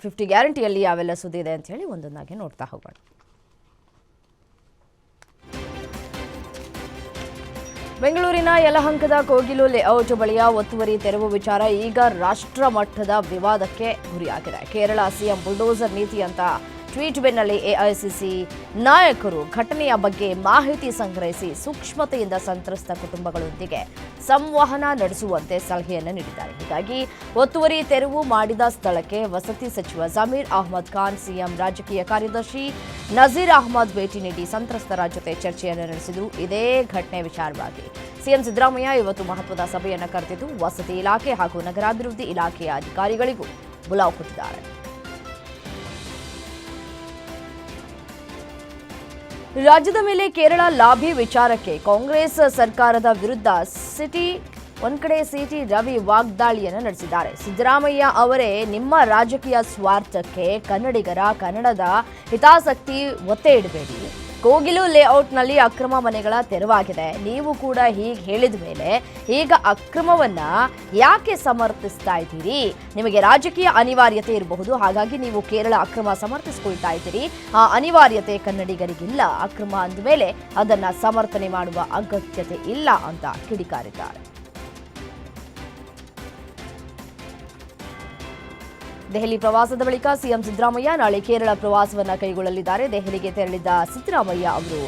50 ಗ್ಯಾರಂಟಿಯಲ್ಲಿ ಯಾವೆಲ್ಲ ಸುದ್ದಿ ಇದೆ ಅಂತ ಹೇಳಿ ಒಂದೊಂದಾಗಿ ನೋಡ್ತಾ ಹೋಗೋಣ. ಬೆಂಗಳೂರಿನ ಯಲಹಂಕದ ಕೋಗಿಲು ಲೇಔಟ್ ಬಳಿಯ ಒತ್ತುವರಿ ತೆರವು ವಿಚಾರ ಈಗ ರಾಷ್ಟ್ರ ಮಟ್ಟದ ವಿವಾದಕ್ಕೆ ಗುರಿಯಾಗಿದೆ. ಕೇರಳ ಸಿಎಂ ಬುಲ್ಡೋಸರ್ ನೀತಿ ಅಂತ ಟ್ವೀಟ್ ಬೆನ್ನಲ್ಲೇ ಎಐಸಿಸಿ ನಾಯಕರು ಘಟನೆಯ ಬಗ್ಗೆ ಮಾಹಿತಿ ಸಂಗ್ರಹಿಸಿ ಸೂಕ್ಷ್ಮತೆಯಿಂದ ಸಂತ್ರಸ್ತ ಕುಟುಂಬಗಳೊಂದಿಗೆ ಸಂವಹನ ನಡೆಸುವಂತೆ ಸಲಹೆಯನ್ನು ನೀಡಿದ್ದಾರೆ. ಹೀಗಾಗಿ ಒತ್ತುವರಿ ತೆರವು ಮಾಡಿದ ಸ್ಥಳಕ್ಕೆ ವಸತಿ ಸಚಿವ ಜಮೀರ್ ಅಹ್ಮದ್ ಖಾನ್, ಸಿಎಂ ರಾಜಕೀಯ ಕಾರ್ಯದರ್ಶಿ ನಜೀರ್ ಅಹ್ಮದ್ ಭೇಟಿ ನೀಡಿ ಸಂತ್ರಸ್ತರ ಜೊತೆ ಚರ್ಚೆಯನ್ನು ನಡೆಸಿದರು. ಇದೇ ಘಟನೆ ವಿಚಾರವಾಗಿ ಸಿಎಂ ಸಿದ್ದರಾಮಯ್ಯ ಇವತ್ತು ಮಹತ್ವದ ಸಭೆಯನ್ನು ಕರೆದಿದ್ದು ವಸತಿ ಇಲಾಖೆ ಹಾಗೂ ನಗರಾಭಿವೃದ್ಧಿ ಇಲಾಖೆಯ ಅಧಿಕಾರಿಗಳಿಗೂ ಬುಲಾವ್ ಕೊಟ್ಟಿದ್ದಾರೆ. ರಾಜ್ಯದ ಮೇಲೆ ಕೇರಳ ಲಾಭಿ ವಿಚಾರಕ್ಕೆ ಕಾಂಗ್ರೆಸ್ ಸರ್ಕಾರದ ವಿರುದ್ಧ ಸಿಟಿ ರವಿ ವಾಗ್ದಾಳಿಯನ್ನು ನಡೆಸಿದ್ದಾರೆ. ಸಿದ್ದರಾಮಯ್ಯ ಅವರೇ ನಿಮ್ಮ ರಾಜಕೀಯ ಸ್ವಾರ್ಥಕ್ಕೆ ಕನ್ನಡದ ಹಿತಾಸಕ್ತಿ ಒತ್ತೆ ಇಡಬೇಡಿ. ಕೋಗಿಲು ಲೇಔಟ್ನಲ್ಲಿ ಅಕ್ರಮ ಮನೆಗಳ ತೆರವಾಗಿದೆ. ನೀವು ಕೂಡ ಹೀಗೆ ಹೇಳಿದ ಮೇಲೆ ಈಗ ಅಕ್ರಮವನ್ನ ಯಾಕೆ ಸಮರ್ಥಿಸ್ತಾ ಇದ್ದೀರಿ? ನಿಮಗೆ ರಾಜಕೀಯ ಅನಿವಾರ್ಯತೆ ಇರಬಹುದು, ಹಾಗಾಗಿ ನೀವು ಕೇರಳ ಅಕ್ರಮ ಸಮರ್ಥಿಸಿಕೊಳ್ತಾ ಇದ್ದೀರಿ. ಆ ಅನಿವಾರ್ಯತೆ ಕನ್ನಡಿಗರಿಗಿಲ್ಲ. ಅಕ್ರಮ ಅಂದ ಮೇಲೆ ಅದನ್ನ ಸಮರ್ಥನೆ ಮಾಡುವ ಅಗತ್ಯತೆ ಇಲ್ಲ ಅಂತ ಕಿಡಿಕಾರಿದ್ದಾರೆ. ದೆಹಲಿ ಪ್ರವಾಸದ ಬಳಿಕ ಸಿಎಂ ಸಿದ್ದರಾಮಯ್ಯ ನಾಳೆ ಕೇರಳ ಪ್ರವಾಸವನ್ನ ಕೈಗೊಳ್ಳಲಿದ್ದಾರೆ. ದೆಹಲಿಗೆ ತೆರಳಿದ್ದ ಸಿದ್ದರಾಮಯ್ಯ ಅವರು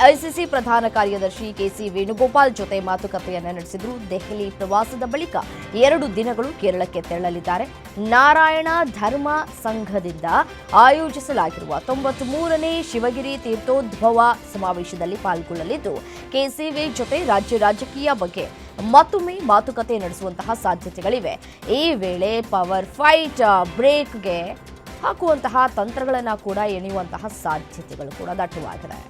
ಎಐಸಿಸಿ ಪ್ರಧಾನ ಕಾರ್ಯದರ್ಶಿ ಕೆಸಿ ವೇಣುಗೋಪಾಲ್ ಜೊತೆ ಮಾತುಕತೆಯನ್ನು ನಡೆಸಿದರು. ದೆಹಲಿ ಪ್ರವಾಸದ ಬಳಿಕ 2 ದಿನಗಳು ಕೇರಳಕ್ಕೆ ತೆರಳಲಿದ್ದಾರೆ. ನಾರಾಯಣ ಧರ್ಮ ಸಂಘದಿಂದ ಆಯೋಜಿಸಲಾಗಿರುವ 93ನೇ ಶಿವಗಿರಿ ತೀರ್ಥೋದ್ಭವ ಸಮಾವೇಶದಲ್ಲಿ ಪಾಲ್ಗೊಳ್ಳಲಿದ್ದು ಕೆಸಿವಿ ಜೊತೆ ರಾಜಕೀಯ ಬಗ್ಗೆ ಮತ್ತೊಮ್ಮೆ ಮಾತುಕತೆ ನಡೆಸುವಂತಹ ಸಾಧ್ಯತೆಗಳಿವೆ. ಈ ವೇಳೆ ಪವರ್ ಫೈಟ್ ಬ್ರೇಕ್ಗೆ ಹಾಕುವಂತಹ ತಂತ್ರಗಳನ್ನು ಕೂಡ ಎಣೆಯುವಂತಹ ಸಾಧ್ಯತೆಗಳು ಕೂಡ ದಟ್ಟವಾಗಿದೆ.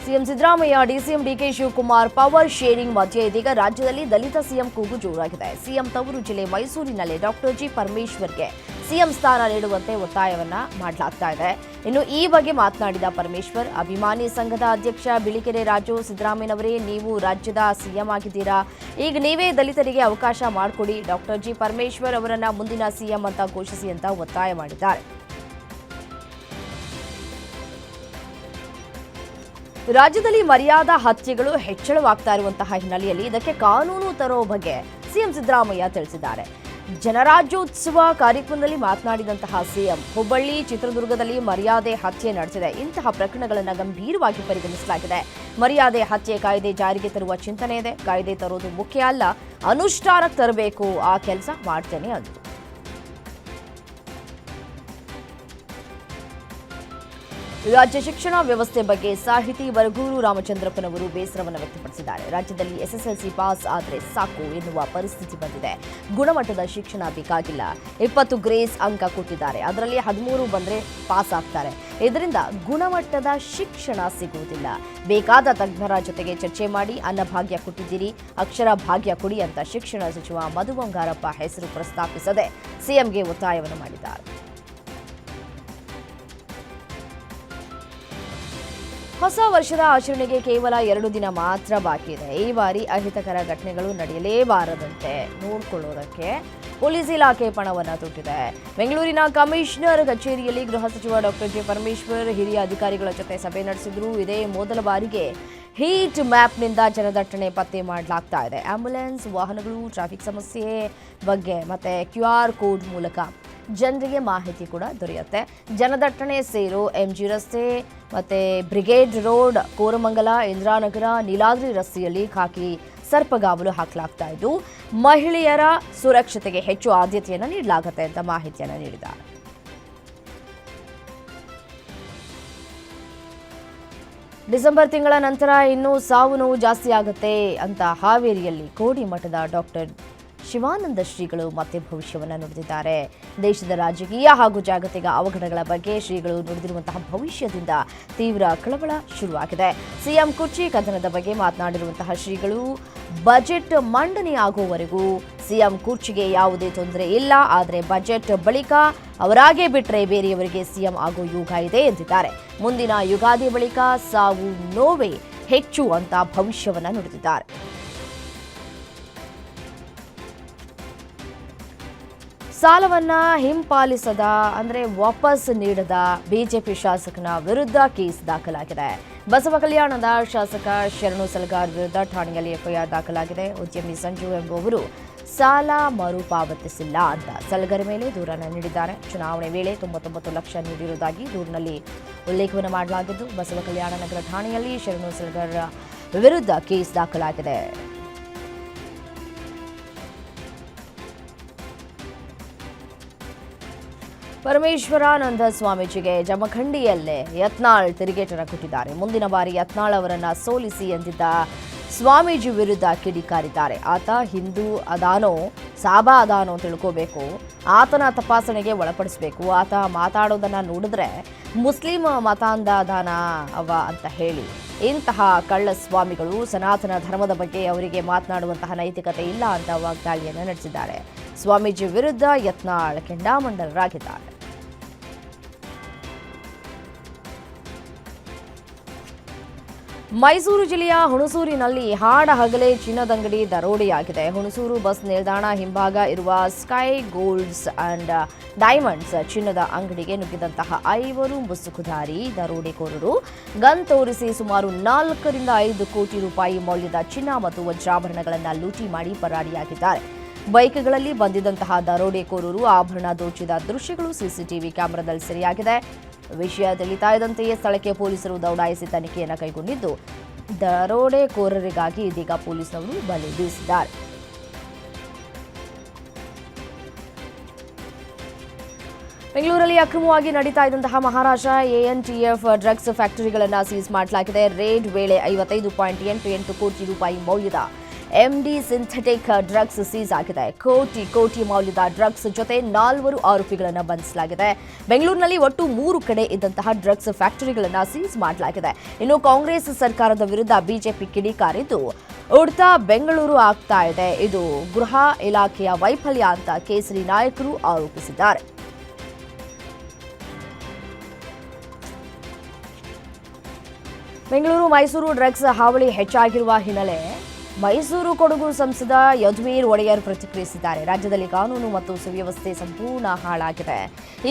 CM Siddaramaiah, DCM DK Shivakumar power sharing ಮಧ್ಯೆ ಇದೀಗ ರಾಜ್ಯದಲ್ಲಿ ದಲಿತ ಸಿಎಂ ಕೂಗು ಜೋರಾಗಿದೆ. ಸಿಎಂ ತವರು ಜಿಲ್ಲೆ ಮೈಸೂರಿನಲ್ಲಿ ಡಾಕ್ಟರ್ ಜಿ ಪರಮೇಶ್ವರ್ಗೆ ಸಿಎಂ ಸ್ಥಾನ ನೀಡುವಂತೆ ಒತ್ತಾಯವನ್ನ ಮಾಡಲಾಗ್ತಾ ಇದೆ. ಇನ್ನು ಈ ಬಗ್ಗೆ ಮಾತನಾಡಿದ ಪರಮೇಶ್ವರ್, ಅಭಿಮಾನಿ ಸಂಘದ ಅಧ್ಯಕ್ಷ ಬಿಳಿಕೆರೆ ರಾಜು, ಸಿದ್ದರಾಮಯ್ಯನವರೇ ನೀವು ರಾಜ್ಯದ ಸಿಎಂ ಆಗಿದ್ದೀರಾ, ಈಗ ನೀವೇ ದಲಿತರಿಗೆ ಅವಕಾಶ ಮಾಡಿಕೊಡಿ, ಡಾಕ್ಟರ್ ಜಿ ಪರಮೇಶ್ವರ್ ಅವರನ್ನ ಮುಂದಿನ ಸಿಎಂ ಅಂತ ಘೋಷಿಸಿ ಅಂತ ಒತ್ತಾಯ ಮಾಡಿದ್ದಾರೆ. ರಾಜ್ಯದಲ್ಲಿ ಮರ್ಯಾದಾ ಹತ್ಯೆಗಳು ಹೆಚ್ಚಳವಾಗ್ತಾ ಇರುವಂತಹ ಹಿನ್ನೆಲೆಯಲ್ಲಿ ಇದಕ್ಕೆ ಕಾನೂನು ತರೋ ಬಗ್ಗೆ ಸಿಎಂ ಸಿದ್ದರಾಮಯ್ಯ ತಿಳಿಸಿದ್ದಾರೆ. ಜನರಾಜ್ಯೋತ್ಸವ ಕಾರ್ಯಕ್ರಮದಲ್ಲಿ ಮಾತನಾಡಿದಂತಹ ಸಿಎಂ, ಹುಬ್ಬಳ್ಳಿ, ಚಿತ್ರದುರ್ಗದಲ್ಲಿ ಮರ್ಯಾದೆ ಹತ್ಯೆ ನಡೆಸಿದೆ. ಇಂತಹ ಪ್ರಕರಣಗಳನ್ನು ಗಂಭೀರವಾಗಿ ಪರಿಗಣಿಸಲಾಗಿದೆ. ಮರ್ಯಾದೆ ಹತ್ಯೆ ಕಾಯ್ದೆ ಜಾರಿಗೆ ತರುವ ಚಿಂತನೆ ಇದೆ. ಕಾಯ್ದೆ ತರೋದು ಮುಖ್ಯ ಅಲ್ಲ, ಅನುಷ್ಠಾನಕ್ಕೆ ತರಬೇಕು, ಆ ಕೆಲಸ ಮಾಡ್ತೇನೆ ಅಂದರು. ರಾಜ್ಯ ಶಿಕ್ಷಣ ವ್ಯವಸ್ಥೆ ಬಗ್ಗೆ ಸಾಹಿತಿ ಬರಗೂರು ರಾಮಚಂದ್ರಪ್ಪನವರು ಬೇಸರವನ್ನು ವ್ಯಕ್ತಪಡಿಸಿದ್ದಾರೆ. ರಾಜ್ಯದಲ್ಲಿ ಎಸ್ಎಸ್ಎಲ್ಸಿ ಪಾಸ್ ಆದರೆ ಸಾಕು ಎನ್ನುವ ಪರಿಸ್ಥಿತಿ ಬಂದಿದೆ. ಗುಣಮಟ್ಟದ ಶಿಕ್ಷಣ ಬೇಕಾಗಿಲ್ಲ. 20 ಗ್ರೇಸ್ ಅಂಕ ಕೊಟ್ಟಿದ್ದಾರೆ, ಅದರಲ್ಲಿ 13 ಬಂದರೆ ಪಾಸ್ ಆಗ್ತಾರೆ. ಇದರಿಂದ ಗುಣಮಟ್ಟದ ಶಿಕ್ಷಣ ಸಿಗುವುದಿಲ್ಲ. ಬೇಕಾದ ತಜ್ಞರ ಜೊತೆಗೆ ಚರ್ಚೆ ಮಾಡಿ ಅನ್ನಭಾಗ್ಯ ಕೊಟ್ಟಿದ್ದೀರಿ, ಅಕ್ಷರ ಭಾಗ್ಯ ಕೊಡಿ ಅಂತ ಶಿಕ್ಷಣ ಸಚಿವ ಮಧು ಬಂಗಾರಪ್ಪ ಹೆಸರು ಪ್ರಸ್ತಾಪಿಸದೆ ಸಿಎಂಗೆ ಒತ್ತಾಯವನ್ನು ಮಾಡಿದ್ದಾರೆ. ಹೊಸ ವರ್ಷದ ಆಚರಣೆಗೆ ಕೇವಲ 2 ದಿನ ಮಾತ್ರ ಬಾಕಿ ಇದೆ. ಈ ಬಾರಿ ಅಹಿತಕರ ಘಟನೆಗಳು ನಡೆಯಲೇಬಾರದಂತೆ ನೋಡಿಕೊಳ್ಳೋದಕ್ಕೆ ಪೊಲೀಸ್ ಇಲಾಖೆ ಪಣವನ್ನು ತೊಟ್ಟಿದೆ. ಬೆಂಗಳೂರಿನ ಕಮಿಷನರ್ ಕಚೇರಿಯಲ್ಲಿ ಗೃಹ ಸಚಿವ ಡಾಕ್ಟರ್ ಜಿ ಪರಮೇಶ್ವರ್ ಹಿರಿಯ ಅಧಿಕಾರಿಗಳ ಜೊತೆ ಸಭೆ ನಡೆಸಿದ್ರು. ಇದೇ ಮೊದಲ ಬಾರಿಗೆ ಹೀಟ್ ಮ್ಯಾಪ್ನಿಂದ ಜನದಟ್ಟಣೆ ಪತ್ತೆ ಮಾಡಲಾಗ್ತಾ ಇದೆ. ಆಂಬ್ಯುಲೆನ್ಸ್ ವಾಹನಗಳು, ಟ್ರಾಫಿಕ್ ಸಮಸ್ಯೆ ಬಗ್ಗೆ ಮತ್ತೆ QR ಕೋಡ್ ಮೂಲಕ ಜನರಿಗೆ ಮಾಹಿತಿ ಕೂಡ ದೊರೆಯುತ್ತೆ. ಜನದಟ್ಟಣೆ ಸೇರೋ MG ರಸ್ತೆ ಮತ್ತು ಬ್ರಿಗೇಡ್ ರೋಡ್, ಕೋರಮಂಗಲ, ಇಂದಿರಾನಗರ, ನೀಲಾದ್ರಿ ರಸ್ತೆಯಲ್ಲಿ ಖಾಕಿ ಸರ್ಪಗಾವಲು ಹಾಕಲಾಗ್ತಾ ಇದ್ದು ಮಹಿಳೆಯರ ಸುರಕ್ಷತೆಗೆ ಹೆಚ್ಚು ಆದ್ಯತೆಯನ್ನು ನೀಡಲಾಗುತ್ತೆ ಅಂತ ಮಾಹಿತಿಯನ್ನು ನೀಡಿದ್ದಾರೆ. ಡಿಸೆಂಬರ್ ತಿಂಗಳ ನಂತರ ಇನ್ನೂ ಸಾವು ನೋವು ಜಾಸ್ತಿ ಆಗುತ್ತೆ ಅಂತ ಹಾವೇರಿಯಲ್ಲಿ ಕೋಡಿ ಮಠದ ಡಾಕ್ಟರ್ ಶಿವಾನಂದ ಶ್ರೀಗಳು ಮತ್ತೆ ಭವಿಷ್ಯವನ್ನು ನುಡಿದಿದ್ದಾರೆ. ದೇಶದ ರಾಜಕೀಯ ಹಾಗೂ ಜಾಗತಿಕ ಅವಘಡಗಳ ಬಗ್ಗೆ ಶ್ರೀಗಳು ನುಡಿದಿರುವಂತಹ ಭವಿಷ್ಯದಿಂದ ತೀವ್ರ ಕಳವಳ ಶುರುವಾಗಿದೆ. ಸಿಎಂ ಕುರ್ಚಿ ಕದನದ ಬಗ್ಗೆ ಮಾತನಾಡಿರುವಂತಹ ಶ್ರೀಗಳು, ಬಜೆಟ್ ಮಂಡನೆಯಾಗುವವರೆಗೂ ಸಿಎಂ ಕುರ್ಚಿಗೆ ಯಾವುದೇ ತೊಂದರೆ ಇಲ್ಲ, ಆದರೆ ಬಜೆಟ್ ಬಳಿಕ ಅವರಾಗೇ ಬಿಟ್ಟರೆ ಬೇರೆಯವರಿಗೆ ಸಿಎಂ ಆಗೋ ಯುಗ ಇದೆ ಎಂದಿದ್ದಾರೆ. ಮುಂದಿನ ಯುಗಾದಿ ಬಳಿಕ ಸಾವು ನೋವೇ ಹೆಚ್ಚು ಅಂತ ಭವಿಷ್ಯವನ್ನು ನುಡಿದಿದ್ದಾರೆ. ಸಾಲವನ್ನ ಹಿಂಪಾಲಿಸದ ಅಂದರೆ ವಾಪಸ್ ನೀಡದ ಬಿಜೆಪಿ ಶಾಸಕನ ವಿರುದ್ಧ ಕೇಸ್ ದಾಖಲಾಗಿದೆ. ಬಸವ ಕಲ್ಯಾಣದ ಶಾಸಕ ಶರಣು ಸಲಗಾರ್ ವಿರುದ್ಧ ಠಾಣೆಯಲ್ಲಿ ಎಫ್ಐಆರ್ ದಾಖಲಾಗಿದೆ. ಉದ್ಯಮಿ ಸಂಜು ಎಂಬುವರು ಸಾಲ ಮರುಪಾವತಿಸಿಲ್ಲ ಅಂತ ಸಲಗರ ಮೇಲೆ ದೂರನ್ನು ನೀಡಿದ್ದಾರೆ. ಚುನಾವಣೆ ವೇಳೆ 99 ಲಕ್ಷ ನೀಡಿರುವುದಾಗಿ ದೂರಿನಲ್ಲಿ ಉಲ್ಲೇಖವನ್ನು ಮಾಡಲಾಗಿದ್ದು, ಬಸವ ಕಲ್ಯಾಣ ನಗರ ಠಾಣೆಯಲ್ಲಿ ಶರಣು ಸಲಗರ್ ವಿರುದ್ಧ ಕೇಸ್ ದಾಖಲಾಗಿದೆ. ಪರಮೇಶ್ವರಾನಂದ ಸ್ವಾಮೀಜಿಗೆ ಜಮಖಂಡಿಯಲ್ಲೇ ಯತ್ನಾಳ್ ತಿರುಗೇಟನ್ನು ಕೊಟ್ಟಿದ್ದಾರೆ. ಮುಂದಿನ ಬಾರಿ ಯತ್ನಾಳ್ ಅವರನ್ನ ಸೋಲಿಸಿ ಎಂದಿದ್ದ ಸ್ವಾಮೀಜಿ ವಿರುದ್ಧ ಕಿಡಿಕಾರಿದ್ದಾರೆ. ಆತ ಹಿಂದೂ ಅದಾನೋ ಸಾಬಾ ಅದಾನೋ ತಿಳ್ಕೋಬೇಕು, ಆತನ ತಪಾಸಣೆಗೆ ಒಳಪಡಿಸಬೇಕು. ಆತ ಮಾತಾಡೋದನ್ನ ನೋಡಿದ್ರೆ ಮುಸ್ಲಿಂ ಮತಾಂಧ ಅದಾನ ಅವ ಅಂತ ಹೇಳಿ ಇಂತಹ ಕಳ್ಳ ಸ್ವಾಮಿಗಳು ಸನಾತನ ಧರ್ಮದ ಬಗ್ಗೆ ಅವರಿಗೆ ಮಾತನಾಡುವಂತಹ ನೈತಿಕತೆ ಇಲ್ಲ ಅಂತ ವಾಗ್ದಾಳಿಯನ್ನು ನಡೆಸಿದ್ದಾರೆ. ಸ್ವಾಮೀಜಿ ವಿರುದ್ಧ ಯತ್ನಾಳ್ ಕೆಂಡಾಮಂಡಲರಾಗಿದ್ದಾರೆ. ಮೈಸೂರು ಜಿಲ್ಲೆಯ ಹುಣಸೂರಿನಲ್ಲಿ ಹಾಡ ಹಗಲೇ ಚಿನ್ನದಂಗಡಿ ದರೋಡೆಯಾಗಿದೆ. ಹುಣಸೂರು ಬಸ್ ನಿಲ್ದಾಣ ಹಿಂಭಾಗ ಇರುವ ಸ್ಕೈ ಗೋಲ್ಡ್ಸ್ ಅಂಡ್ ಡೈಮಂಡ್ಸ್ ಚಿನ್ನದ ಅಂಗಡಿಗೆ ನುಗ್ಗಿದಂತಹ 5 ಮುಸುಕುಧಾರಿ ದರೋಡೆಕೋರರು ಗನ್ ತೋರಿಸಿ ಸುಮಾರು 4 ರಿಂದ 5 ಕೋಟಿ ರೂಪಾಯಿ ಮೌಲ್ಯದ ಚಿನ್ನ ಮತ್ತು ವಜ್ರಾಭರಣಗಳನ್ನು ಲೂಟಿ ಮಾಡಿ ಪರಾರಿಯಾಗಿದ್ದಾರೆ. ಬೈಕ್ಗಳಲ್ಲಿ ಬಂದಿದ್ದಂತಹ ದರೋಡೆಕೋರರು ಆಭರಣ ದೋಚಿದ ದೃಶ್ಯಗಳು ಸಿಸಿಟಿವಿ ಕ್ಯಾಮೆರಾದಲ್ಲಿ ಸೆರೆಯಾಗಿದೆ. ವಿಷಯ ತಿಳಿತಾ ಇದ್ದಂತೆಯೇ ಸ್ಥಳಕ್ಕೆ ಪೊಲೀಸರು ದೌಡಾಯಿಸಿ ತನಿಖೆಯನ್ನು ಕೈಗೊಂಡಿದ್ದು, ದರೋಡೆಕೋರರಿಗಾಗಿ ಇದೀಗ ಪೊಲೀಸರು ಬಲೆ ಬೀಸಿದ್ದಾರೆ. ಬೆಂಗಳೂರಲ್ಲಿ ಅಕ್ರಮವಾಗಿ ನಡೀತಾ ಇದ್ದಂತಹ ಮಹಾರಾಷ್ಟ್ರ ಎಎನ್ಟಿಎಫ್ ಡ್ರಗ್ಸ್ ಫ್ಯಾಕ್ಟರಿಗಳನ್ನು ಸೀಸ್ ಮಾಡಲಾಗಿದೆ. ರೇಡ್ ವೇಳೆ 55.88 ಕೋಟಿ ರೂಪಾಯಿ ಮೌಲ್ಯದ ಎಂಡಿ ಸಿಂಥೆಟಿಕ್ ಡ್ರಗ್ಸ್ ಸೀಸ್ ಆಗಿದೆ. ಕೋಟಿ ಮೌಲ್ಯದ ಡ್ರಗ್ಸ್ ಜೊತೆ 4 ಆರೋಪಿಗಳನ್ನು ಬಂಧಿಸಲಾಗಿದೆ. ಬೆಂಗಳೂರಿನಲ್ಲಿ ಒಟ್ಟು 3 ಕಡೆ ಇದ್ದಂತಹ ಡ್ರಗ್ಸ್ ಫ್ಯಾಕ್ಟರಿಗಳನ್ನು ಸೀಸ್ ಮಾಡಲಾಗಿದೆ. ಇನ್ನು ಕಾಂಗ್ರೆಸ್ ಸರ್ಕಾರದ ವಿರುದ್ಧ ಬಿಜೆಪಿ ಕಿಡಿಕಾರಿದ್ದು, ಉಡ್ತಾ ಬೆಂಗಳೂರು ಆಗ್ತಾ ಇದೆ, ಇದು ಗೃಹ ಇಲಾಖೆಯ ವೈಫಲ್ಯ ಅಂತ ಕೇಸರಿ ನಾಯಕರು ಆರೋಪಿಸಿದ್ದಾರೆ. ಬೆಂಗಳೂರು ಮೈಸೂರು ಡ್ರಗ್ಸ್ ಹಾವಳಿ ಹೆಚ್ಚಾಗಿರುವ ಹಿನ್ನೆಲೆ ಮೈಸೂರು ಕೊಡಗು ಸಂಸದ ಯದುವೀರ್ ಒಡೆಯರ್ ಪ್ರತಿಕ್ರಿಯಿಸಿದ್ದಾರೆ. ರಾಜ್ಯದಲ್ಲಿ ಕಾನೂನು ಮತ್ತು ಸುವ್ಯವಸ್ಥೆ ಸಂಪೂರ್ಣ ಹಾಳಾಗಿದೆ.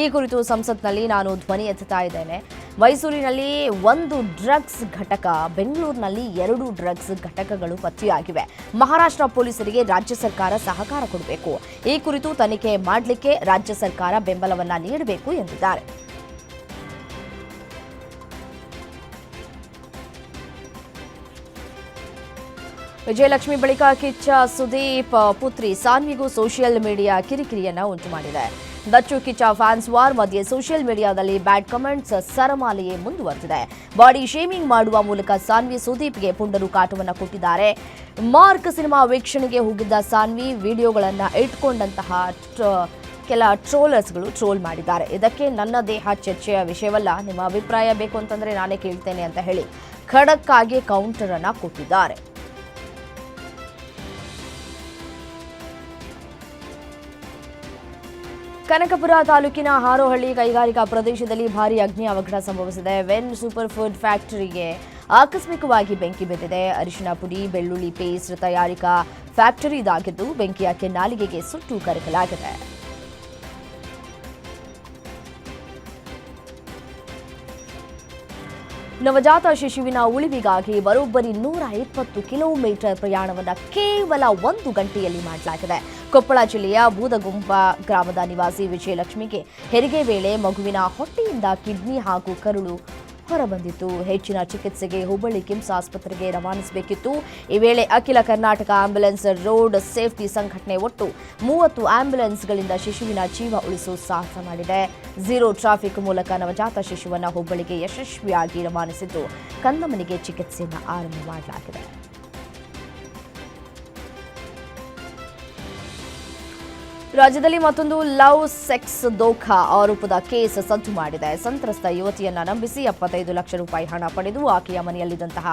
ಈ ಕುರಿತು ಸಂಸತ್ನಲ್ಲಿ ನಾನು ಧ್ವನಿ ಎತ್ತುತ್ತಾ ಇದ್ದೇನೆ. ಮೈಸೂರಿನಲ್ಲಿ 1 ಡ್ರಗ್ಸ್ ಘಟಕ, ಬೆಂಗಳೂರಿನಲ್ಲಿ 2 ಡ್ರಗ್ಸ್ ಘಟಕಗಳು ಪತ್ತೆಯಾಗಿವೆ. ಮಹಾರಾಷ್ಟ್ರ ಪೊಲೀಸರಿಗೆ ರಾಜ್ಯ ಸರ್ಕಾರ ಸಹಕಾರ ಕೊಡಬೇಕು. ಈ ಕುರಿತು ತನಿಖೆ ಮಾಡಲಿಕ್ಕೆ ರಾಜ್ಯ ಸರ್ಕಾರ ಬೆಂಬಲವನ್ನ ನೀಡಬೇಕು ಎಂದಿದ್ದಾರೆ. ವಿಜಯಲಕ್ಷ್ಮಿ ಬಳಿಕ ಕಿಚ್ಚ ಸುದೀಪ್ ಪುತ್ರಿ ಸಾನ್ವಿಗೂ ಸೋಷಿಯಲ್ ಮೀಡಿಯಾ ಕಿರಿಕಿರಿಯನ್ನ ಉಂಟು ಮಾಡಿದೆ. ದಚ್ಚು ಕಿಚ್ಚ ಫ್ಯಾನ್ಸ್ ವಾರ್ ಮಧ್ಯೆ ಸೋಷಿಯಲ್ ಮೀಡಿಯಾದಲ್ಲಿ ಬ್ಯಾಡ್ ಕಮೆಂಟ್ಸ್ ಸರಮಾಲೆಯೇ ಮುಂದುವರೆದಿದೆ. ಬಾಡಿ ಶೇಮಿಂಗ್ ಮಾಡುವ ಮೂಲಕ ಸಾನ್ವಿ ಸುದೀಪ್ಗೆ ಪುಂಡರು ಕಾಟವನ್ನು ಕೊಟ್ಟಿದ್ದಾರೆ. ಮಾರ್ಕ್ ಸಿನಿಮಾ ವೀಕ್ಷಣೆಗೆ ಹೋಗಿದ್ದ ಸಾನ್ವಿ ವಿಡಿಯೋಗಳನ್ನು ಇಟ್ಕೊಂಡಂತಹ ಕೆಲ ಟ್ರೋಲರ್ಸ್ಗಳು ಟ್ರೋಲ್ ಮಾಡಿದ್ದಾರೆ. ಇದಕ್ಕೆ ನನ್ನ ದೇಹ ಚರ್ಚೆಯ ವಿಷಯವಲ್ಲ, ನಿಮ್ಮ ಅಭಿಪ್ರಾಯ ಬೇಕು ಅಂತಂದ್ರೆ ನಾನೇ ಕೇಳ್ತೇನೆ ಅಂತ ಹೇಳಿ ಖಡಕ್ ಆಗಿ ಕೌಂಟರ್ ಅನ್ನ ಕೊಟ್ಟಿದ್ದಾರೆ. ಕನಕಪುರ ತಾಲೂಕಿನ ಹಾರೋಹಳ್ಳಿ ಕೈಗಾರಿಕಾ ಪ್ರದೇಶದಲ್ಲಿ ಭಾರೀ ಅಗ್ನಿ ಅವಘಡ ಸಂಭವಿಸಿದೆ. ವೆನ್ ಸೂಪರ್ ಫುಡ್ ಫ್ಯಾಕ್ಟರಿಗೆ ಆಕಸ್ಮಿಕವಾಗಿ ಬೆಂಕಿ ಬಿದ್ದಿದೆ. ಅರಿಶಿನ ಪುಡಿ, ಬೆಳ್ಳುಳ್ಳಿ ಪೇಸ್ಟ್ ತಯಾರಿಕಾ ಫ್ಯಾಕ್ಟರಿ ಇದಾಗಿದ್ದು ಬೆಂಕಿಯ ಕೆನ್ನಾಲಿಗೆಗೆ ಸುಟ್ಟು ಕರಕಲಾಗಿದೆ. ನವಜಾತ ಶಿಶುವಿನ ಉಳಿವಿಗಾಗಿ ಬರೋಬ್ಬರಿ 120 ಕಿಲೋಮೀಟರ್ ಪ್ರಯಾಣವನ್ನು ಕೇವಲ 1 ಗಂಟೆಯಲ್ಲಿ ಮಾಡಲಾಗಿದೆ. ಕೊಪ್ಪಳ ಜಿಲ್ಲೆಯ ಬೂದಗುಂಪ ಗ್ರಾಮದ ನಿವಾಸಿ ವಿಜಯಲಕ್ಷ್ಮಿಗೆ ಹೆರಿಗೆ ವೇಳೆ ಮಗುವಿನ ಹೊಟ್ಟೆಯಿಂದ ಕಿಡ್ನಿ ಹಾಗೂ ಕರುಳು ಹೊರಬಂದಿತ್ತು. ಹೆಚ್ಚಿನ ಚಿಕಿತ್ಸೆಗೆ ಹುಬ್ಬಳ್ಳಿ ಕಿಮ್ಸ್ ಆಸ್ಪತ್ರೆಗೆ ರವಾನಿಸಬೇಕಿತ್ತು. ಈ ವೇಳೆ ಅಖಿಲ ಕರ್ನಾಟಕ ಆಂಬ್ಯುಲೆನ್ಸ್ ರೋಡ್ ಸೇಫ್ಟಿ ಸಂಘಟನೆ ಒಟ್ಟು 30 ಆಂಬ್ಯುಲೆನ್ಸ್ಗಳಿಂದ ಶಿಶುವಿನ ಜೀವ ಉಳಿಸುವ ಸಾಹಸ ಮಾಡಿದೆ. ಝೀರೋ ಟ್ರಾಫಿಕ್ ಮೂಲಕ ನವಜಾತ ಶಿಶುವನ್ನು ಹುಬ್ಬಳ್ಳಿಗೆ ಯಶಸ್ವಿಯಾಗಿ ರವಾನಿಸಿದ್ದು ಕಂದಮನಿಗೆ ಚಿಕಿತ್ಸೆಯನ್ನು ಆರಂಭ ಮಾಡಲಾಗಿದೆ. ರಾಜ್ಯದಲ್ಲಿ ಮತ್ತೊಂದು ಲವ್ ಸೆಕ್ಸ್ ದೋಖಾ ಆರೋಪದ ಕೇಸ್ ಸದ್ದು ಮಾಡಿದೆ. ಸಂತ್ರಸ್ತ ಯುವತಿಯನ್ನ ನಂಬಿಸಿ 75 ಲಕ್ಷ ರೂಪಾಯಿ ಹಣ ಪಡೆದು ಆಕೆಯ ಮನೆಯಲ್ಲಿದ್ದಂತಹ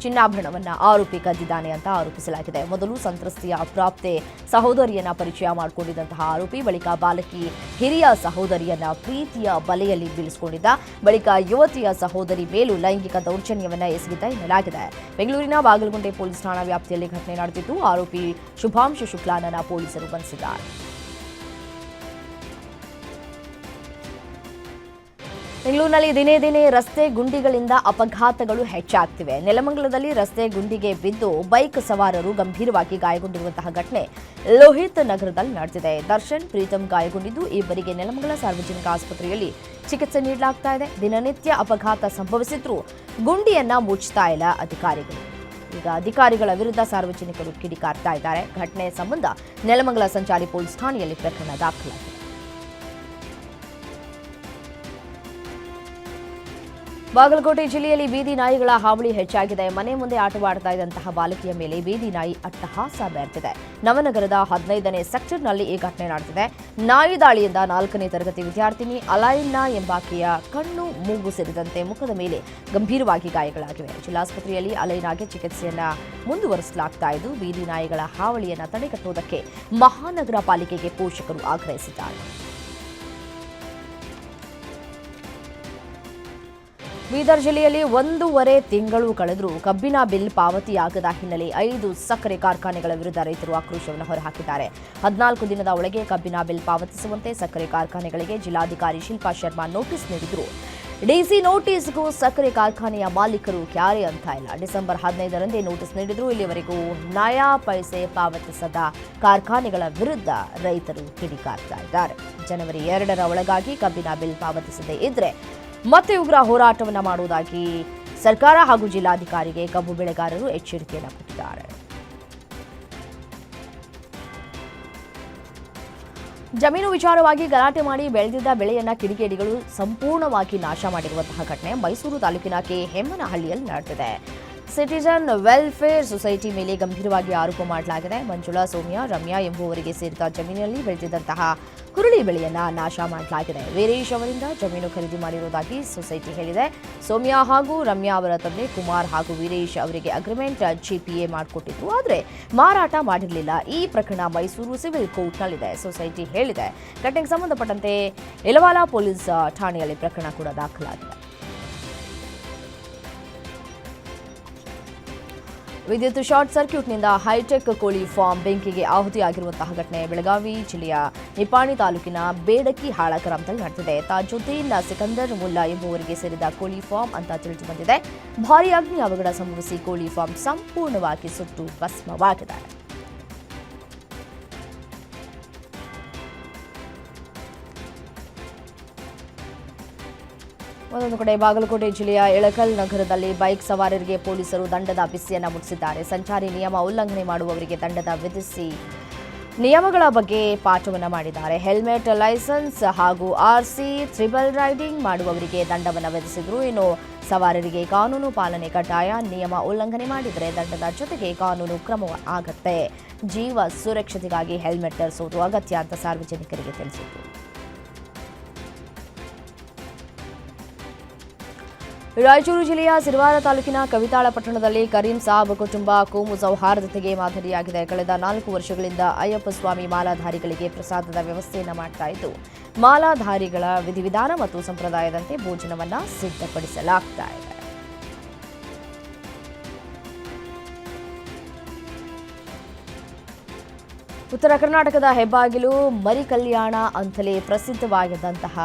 ಚಿನ್ನಾಭರಣವನ್ನ ಆರೋಪಿ ಕದ್ದಿದ್ದಾನೆ ಅಂತ ಆರೋಪಿಸಲಾಗಿದೆ. ಮೊದಲು ಸಂತ್ರಸ್ತೆಯ ಅಪ್ರಾಪ್ತೆ ಸಹೋದರಿಯನ್ನ ಪರಿಚಯ ಮಾಡಿಕೊಂಡಿದ್ದಂತಹ ಆರೋಪಿ ಬಳಿಕ ಬಾಲಕಿ ಹಿರಿಯ ಸಹೋದರಿಯನ್ನ ಪ್ರೀತಿಯ ಬಲೆಯಲ್ಲಿ ಬೀಳಿಸಿಕೊಂಡಿದ್ದ. ಬಳಿಕ ಯುವತಿಯ ಸಹೋದರಿ ಮೇಲೂ ಲೈಂಗಿಕ ದೌರ್ಜನ್ಯವನ್ನ ಎಸಗಿದ್ದ ಎನ್ನಲಾಗಿದೆ. ಬೆಂಗಳೂರಿನ ಬಾಗಲಗುಂಟೆ ಪೊಲೀಸ್ ಠಾಣಾ ವ್ಯಾಪ್ತಿಯಲ್ಲಿ ಘಟನೆ ನಡೆದಿದ್ದು ಆರೋಪಿ ಶುಭಾಂಶು ಶುಕ್ಲಾನನ್ನ ಪೊಲೀಸರು ಬಂಧಿಸಿದ್ದಾರೆ. ಬೆಂಗಳೂರಿನಲ್ಲಿ ದಿನೇ ದಿನೇ ರಸ್ತೆ ಗುಂಡಿಗಳಿಂದ ಅಪಘಾತಗಳು ಹೆಚ್ಚಾಗ್ತಿವೆ. ನೆಲಮಂಗಲದಲ್ಲಿ ರಸ್ತೆ ಗುಂಡಿಗೆ ಬಿದ್ದು ಬೈಕ್ ಸವಾರರು ಗಂಭೀರವಾಗಿ ಗಾಯಗೊಂಡಿರುವಂತಹ ಘಟನೆ ಲೋಹಿತ್ ನಗರದಲ್ಲಿ ನಡೆದಿದೆ. ದರ್ಶನ್, ಪ್ರೀತಮ್ ಗಾಯಗೊಂಡಿದ್ದು ಇಬ್ಬರಿಗೆ ನೆಲಮಂಗಲ ಸಾರ್ವಜನಿಕ ಆಸ್ಪತ್ರೆಯಲ್ಲಿ ಚಿಕಿತ್ಸೆ ನೀಡಲಾಗ್ತಾ ಇದೆ. ದಿನನಿತ್ಯ ಅಪಘಾತ ಸಂಭವಿಸಿದ್ರೂ ಗುಂಡಿಯನ್ನ ಮುಚ್ಚುತ್ತಾ ಇಲ್ಲ ಅಧಿಕಾರಿಗಳು. ಈಗ ಅಧಿಕಾರಿಗಳ ವಿರುದ್ಧ ಸಾರ್ವಜನಿಕರು ಕಿಡಿಕಾರ್ತಾ ಇದ್ದಾರೆ. ಘಟನೆ ಸಂಬಂಧ ನೆಲಮಂಗಲ ಸಂಚಾರಿ ಪೊಲೀಸ್ ಠಾಣೆಯಲ್ಲಿ ಪ್ರಕರಣ ದಾಖಲಾಗಿದೆ. ಬಾಗಲಕೋಟೆ ಜಿಲ್ಲೆಯಲ್ಲಿ ಬೀದಿ ನಾಯಿಗಳ ಹಾವಳಿ ಹೆಚ್ಚಾಗಿದೆ. ಮನೆ ಮುಂದೆ ಆಟವಾಡ್ತಾ ಇದ್ದಂತಹ ಬಾಲಕಿಯ ಮೇಲೆ ಬೀದಿ ನಾಯಿ ಅಟ್ಟಹಾಸ ಮೆರೆದಿದೆ. ನವನಗರದ 15ನೇ ಸೆಕ್ಟರ್ನಲ್ಲಿ ಈ ಘಟನೆ ನಡೆದಿದೆ. ನಾಯಿ ದಾಳಿಯಿಂದ 4ನೇ ತರಗತಿ ವಿದ್ಯಾರ್ಥಿನಿ ಅಲೈನಾ ಎಂಬಾಕೆಯ ಕಣ್ಣು, ಮೂಗು ಸೇರಿದಂತೆ ಮುಖದ ಮೇಲೆ ಗಂಭೀರವಾಗಿ ಗಾಯಗಳಾಗಿವೆ. ಜಿಲ್ಲಾಸ್ಪತ್ರೆಯಲ್ಲಿ ಅಲೈನಾಗೆ ಚಿಕಿತ್ಸೆಯನ್ನ ಮುಂದುವರಿಸಲಾಗ್ತಾ ಇದ್ದು, ಬೀದಿ ನಾಯಿಗಳ ಹಾವಳಿಯನ್ನು ತಡೆಗಟ್ಟುವುದಕ್ಕೆ ಮಹಾನಗರ ಪಾಲಿಕೆಗೆ ಪೋಷಕರು ಆಗ್ರಹಿಸಿದ್ದಾರೆ. ಬೀದರ್ ಜಿಲ್ಲೆಯಲ್ಲಿ 1.5 ತಿಂಗಳು ಕಳೆದರೂ ಕಬ್ಬಿನ ಬಿಲ್ ಪಾವತಿಯಾಗದ ಹಿನ್ನೆಲೆ 5 ಸಕ್ಕರೆ ಕಾರ್ಖಾನೆಗಳ ವಿರುದ್ಧ ರೈತರು ಆಕ್ರೋಶವನ್ನು ಹೊರಹಾಕಿದ್ದಾರೆ. 14 ದಿನದ ಒಳಗೆ ಕಬ್ಬಿನ ಬಿಲ್ ಪಾವತಿಸುವಂತೆ ಸಕ್ಕರೆ ಕಾರ್ಖಾನೆಗಳಿಗೆ ಜಿಲ್ಲಾಧಿಕಾರಿ ಶಿಲ್ಪಾ ಶರ್ಮಾ ನೋಟಿಸ್ ನೀಡಿದ್ರು. ಡಿಸಿ ನೋಟಿಸ್ಗೂ ಸಕ್ಕರೆ ಕಾರ್ಖಾನೆಯ ಮಾಲೀಕರು ಕ್ಯಾರೆ ಅಂತ ಇಲ್ಲ. ಡಿಸೆಂಬರ್ 15ರಂದೇ ನೋಟಿಸ್ ನೀಡಿದ್ರು. ಇಲ್ಲಿವರೆಗೂ ನಯಾ ಪೈಸೆ ಪಾವತಿಸದ ಕಾರ್ಖಾನೆಗಳ ವಿರುದ್ಧ ರೈತರು ಕಿಡಿಕಾರ್ತಾ ಇದ್ದಾರೆ. ಜನವರಿ 2ರ ಒಳಗಾಗಿ ಕಬ್ಬಿನ ಬಿಲ್ ಪಾವತಿಸದೇ ಇದ್ರೆ ಮತ್ತೆ ಉಗ್ರ ಹೋರಾಟವನ್ನು ಮಾಡುವುದಾಗಿ ಸರ್ಕಾರ ಹಾಗೂ ಜಿಲ್ಲಾಧಿಕಾರಿಗೆ ಕಬ್ಬು ಬೆಳೆಗಾರರು ಎಚ್ಚರಿಕೆಯನ್ನು ಕೊಟ್ಟಿದ್ದಾರೆ. ಜಮೀನು ವಿಚಾರವಾಗಿ ಗಲಾಟೆ ಮಾಡಿ ಬೆಳೆದಿದ್ದ ಬೆಳೆಯನ್ನ ಕಿಡಿಗೇಡಿಗಳು ಸಂಪೂರ್ಣವಾಗಿ ನಾಶ ಮಾಡಿರುವಂತಹ ಘಟನೆ ಮೈಸೂರು ತಾಲೂಕಿನ ಹೆಮ್ಮನಹಳ್ಳಿಯಲ್ಲಿ ನಡೆದಿದೆ. ಸಿಟಿಜನ್ ವೆಲ್ಫೇರ್ ಸೊಸೈಟಿ ಮೇಲೆ ಗಂಭೀರವಾಗಿ ಆರೋಪ ಮಾಡಲಾಗಿದೆ. ಮಂಜುಳಾ, ಸೌಮ್ಯ, ರಮ್ಯಾ ಎಂಬುವರಿಗೆ ಸೇರಿದ ಜಮೀನಿನಲ್ಲಿ ಬೆಳೆದಿದ್ದಂತಹ ಹುರುಳಿ ಬೆಳೆಯನ್ನ ನಾಶ ಮಾಡಲಾಗಿದೆ. ವೀರೇಶ್ ಅವರಿಂದ ಜಮೀನು ಖರೀದಿ ಮಾಡಿರುವುದಾಗಿ ಸೊಸೈಟಿ ಹೇಳಿದೆ. ಸೌಮ್ಯ ಹಾಗೂ ರಮ್ಯಾ ಅವರ ತಂದೆ ಕುಮಾರ್ ಹಾಗೂ ವೀರೇಶ್ ಅವರಿಗೆ ಅಗ್ರಿಮೆಂಟ್ ಜಿಪಿಎ ಮಾಡಿಕೊಟ್ಟಿದ್ರು, ಆದರೆ ಮಾರಾಟ ಮಾಡಿರಲಿಲ್ಲ. ಈ ಪ್ರಕರಣ ಮೈಸೂರು ಸಿವಿಲ್ ಕೋರ್ಟ್ನಲ್ಲಿದೆ, ಸೊಸೈಟಿ ಹೇಳಿದೆ. ಘಟನೆಗೆ ಸಂಬಂಧಪಟ್ಟಂತೆ ಇಲವಾಲ ಪೊಲೀಸ್ ಠಾಣೆಯಲ್ಲಿ ಪ್ರಕರಣ ಕೂಡ ದಾಖಲಾಗಿದೆ. ವಿದ್ಯುತ್ ಶಾರ್ಟ್ ಸರ್ಕ್ಯೂಟ್ನಿಂದ ಹೈಟೆಕ್ ಕೋಳಿ ಫಾರ್ಮ್ ಬೆಂಕಿಗೆ ಆಹುತಿಯಾಗಿರುವಂತಹ ಘಟನೆ ಬೆಳಗಾವಿ ಜಿಲ್ಲೆಯ ನಿಪ್ಪಾಣಿ ತಾಲೂಕಿನ ಬೇಡಕಿ ಹಾಳ ಗ್ರಾಮದಲ್ಲಿ ನಡೆದಿದೆ. ತಾಜುದ್ದೀನ್ ಸಿಕಂದರ್ ಮುಲ್ಲಾ ಎಂಬುವರಿಗೆ ಸೇರಿದ ಕೋಳಿ ಫಾರ್ಮ್ ಅಂತ ತಿಳಿದು ಬಂದಿದೆ. ಭಾರೀ ಅಗ್ನಿ ಅವಘಡ ಸಂಭವಿಸಿ ಕೋಳಿ ಫಾರ್ಮ್ ಸಂಪೂರ್ಣವಾಗಿ ಸುಟ್ಟು ಭಸ್ಮವಾಗಿದೆ. ಒಂದೊಂದು ಕಡೆ ಬಾಗಲಕೋಟೆ ಜಿಲ್ಲೆಯ ಎಳಕಲ್ ನಗರದಲ್ಲಿ ಬೈಕ್ ಸವಾರರಿಗೆ ಪೊಲೀಸರು ದಂಡದ ಬಿಸಿಯನ್ನು ಮುಟ್ಟಿಸಿದ್ದಾರೆ. ಸಂಚಾರಿ ನಿಯಮ ಉಲ್ಲಂಘನೆ ಮಾಡುವವರಿಗೆ ದಂಡದ ವಿಧಿಸಿ ನಿಯಮಗಳ ಬಗ್ಗೆ ಪಾಠವನ್ನು ಮಾಡಿದ್ದಾರೆ. ಹೆಲ್ಮೆಟ್, ಲೈಸೆನ್ಸ್ ಹಾಗೂ ಆರ್ಸಿ, ಟ್ರಿಬಲ್ ರೈಡಿಂಗ್ ಮಾಡುವವರಿಗೆ ದಂಡವನ್ನು ವಿಧಿಸಿದ್ರು. ಇನ್ನು ಸವಾರರಿಗೆ ಕಾನೂನು ಪಾಲನೆ ಕಡ್ಡಾಯ. ನಿಯಮ ಉಲ್ಲಂಘನೆ ಮಾಡಿದರೆ ದಂಡದ ಜೊತೆಗೆ ಕಾನೂನು ಕ್ರಮ ಆಗತ್ತೆ. ಜೀವ ಸುರಕ್ಷತೆಗಾಗಿ ಹೆಲ್ಮೆಟ್ ಧರಿಸುವುದು ಅಗತ್ಯ ಅಂತ ಸಾರ್ವಜನಿಕರಿಗೆ ತಿಳಿಸಿದ್ರು. ರಾಯಚೂರು ಜಿಲ್ಲೆಯ ಸಿರವಾರ ತಾಲೂಕಿನ ಕವಿತಾಳ ಪಟ್ಟಣದಲ್ಲಿ ಕರೀಂ ಸಾಬ್ ಕುಟುಂಬ ಕೋಮು ಸೌಹಾರ್ದತೆಗೆ ಮಾದರಿಯಾಗಿದೆ. ಕಳೆದ 4 ವರ್ಷಗಳಿಂದ ಅಯ್ಯಪ್ಪ ಸ್ವಾಮಿ ಮಾಲಾಧಾರಿಗಳಿಗೆ ಪ್ರಸಾದದ ವ್ಯವಸ್ಥೆಯನ್ನು ಮಾಡ್ತಾ ಇದ್ದು, ಮಾಲಾಧಾರಿಗಳ ವಿಧಿವಿಧಾನ ಮತ್ತು ಸಂಪ್ರದಾಯದಂತೆ ಭೋಜನವನ್ನು ಸಿದ್ಧಪಡಿಸಲಾಗ್ತಾ ಇದೆ. ಉತ್ತರ ಕರ್ನಾಟಕದ ಹೆಬ್ಬಾಗಿಲು ಮರಿಕಲ್ಯಾಣ ಅಂತಲೇ ಪ್ರಸಿದ್ಧವಾಗಿದ್ದಂತಹ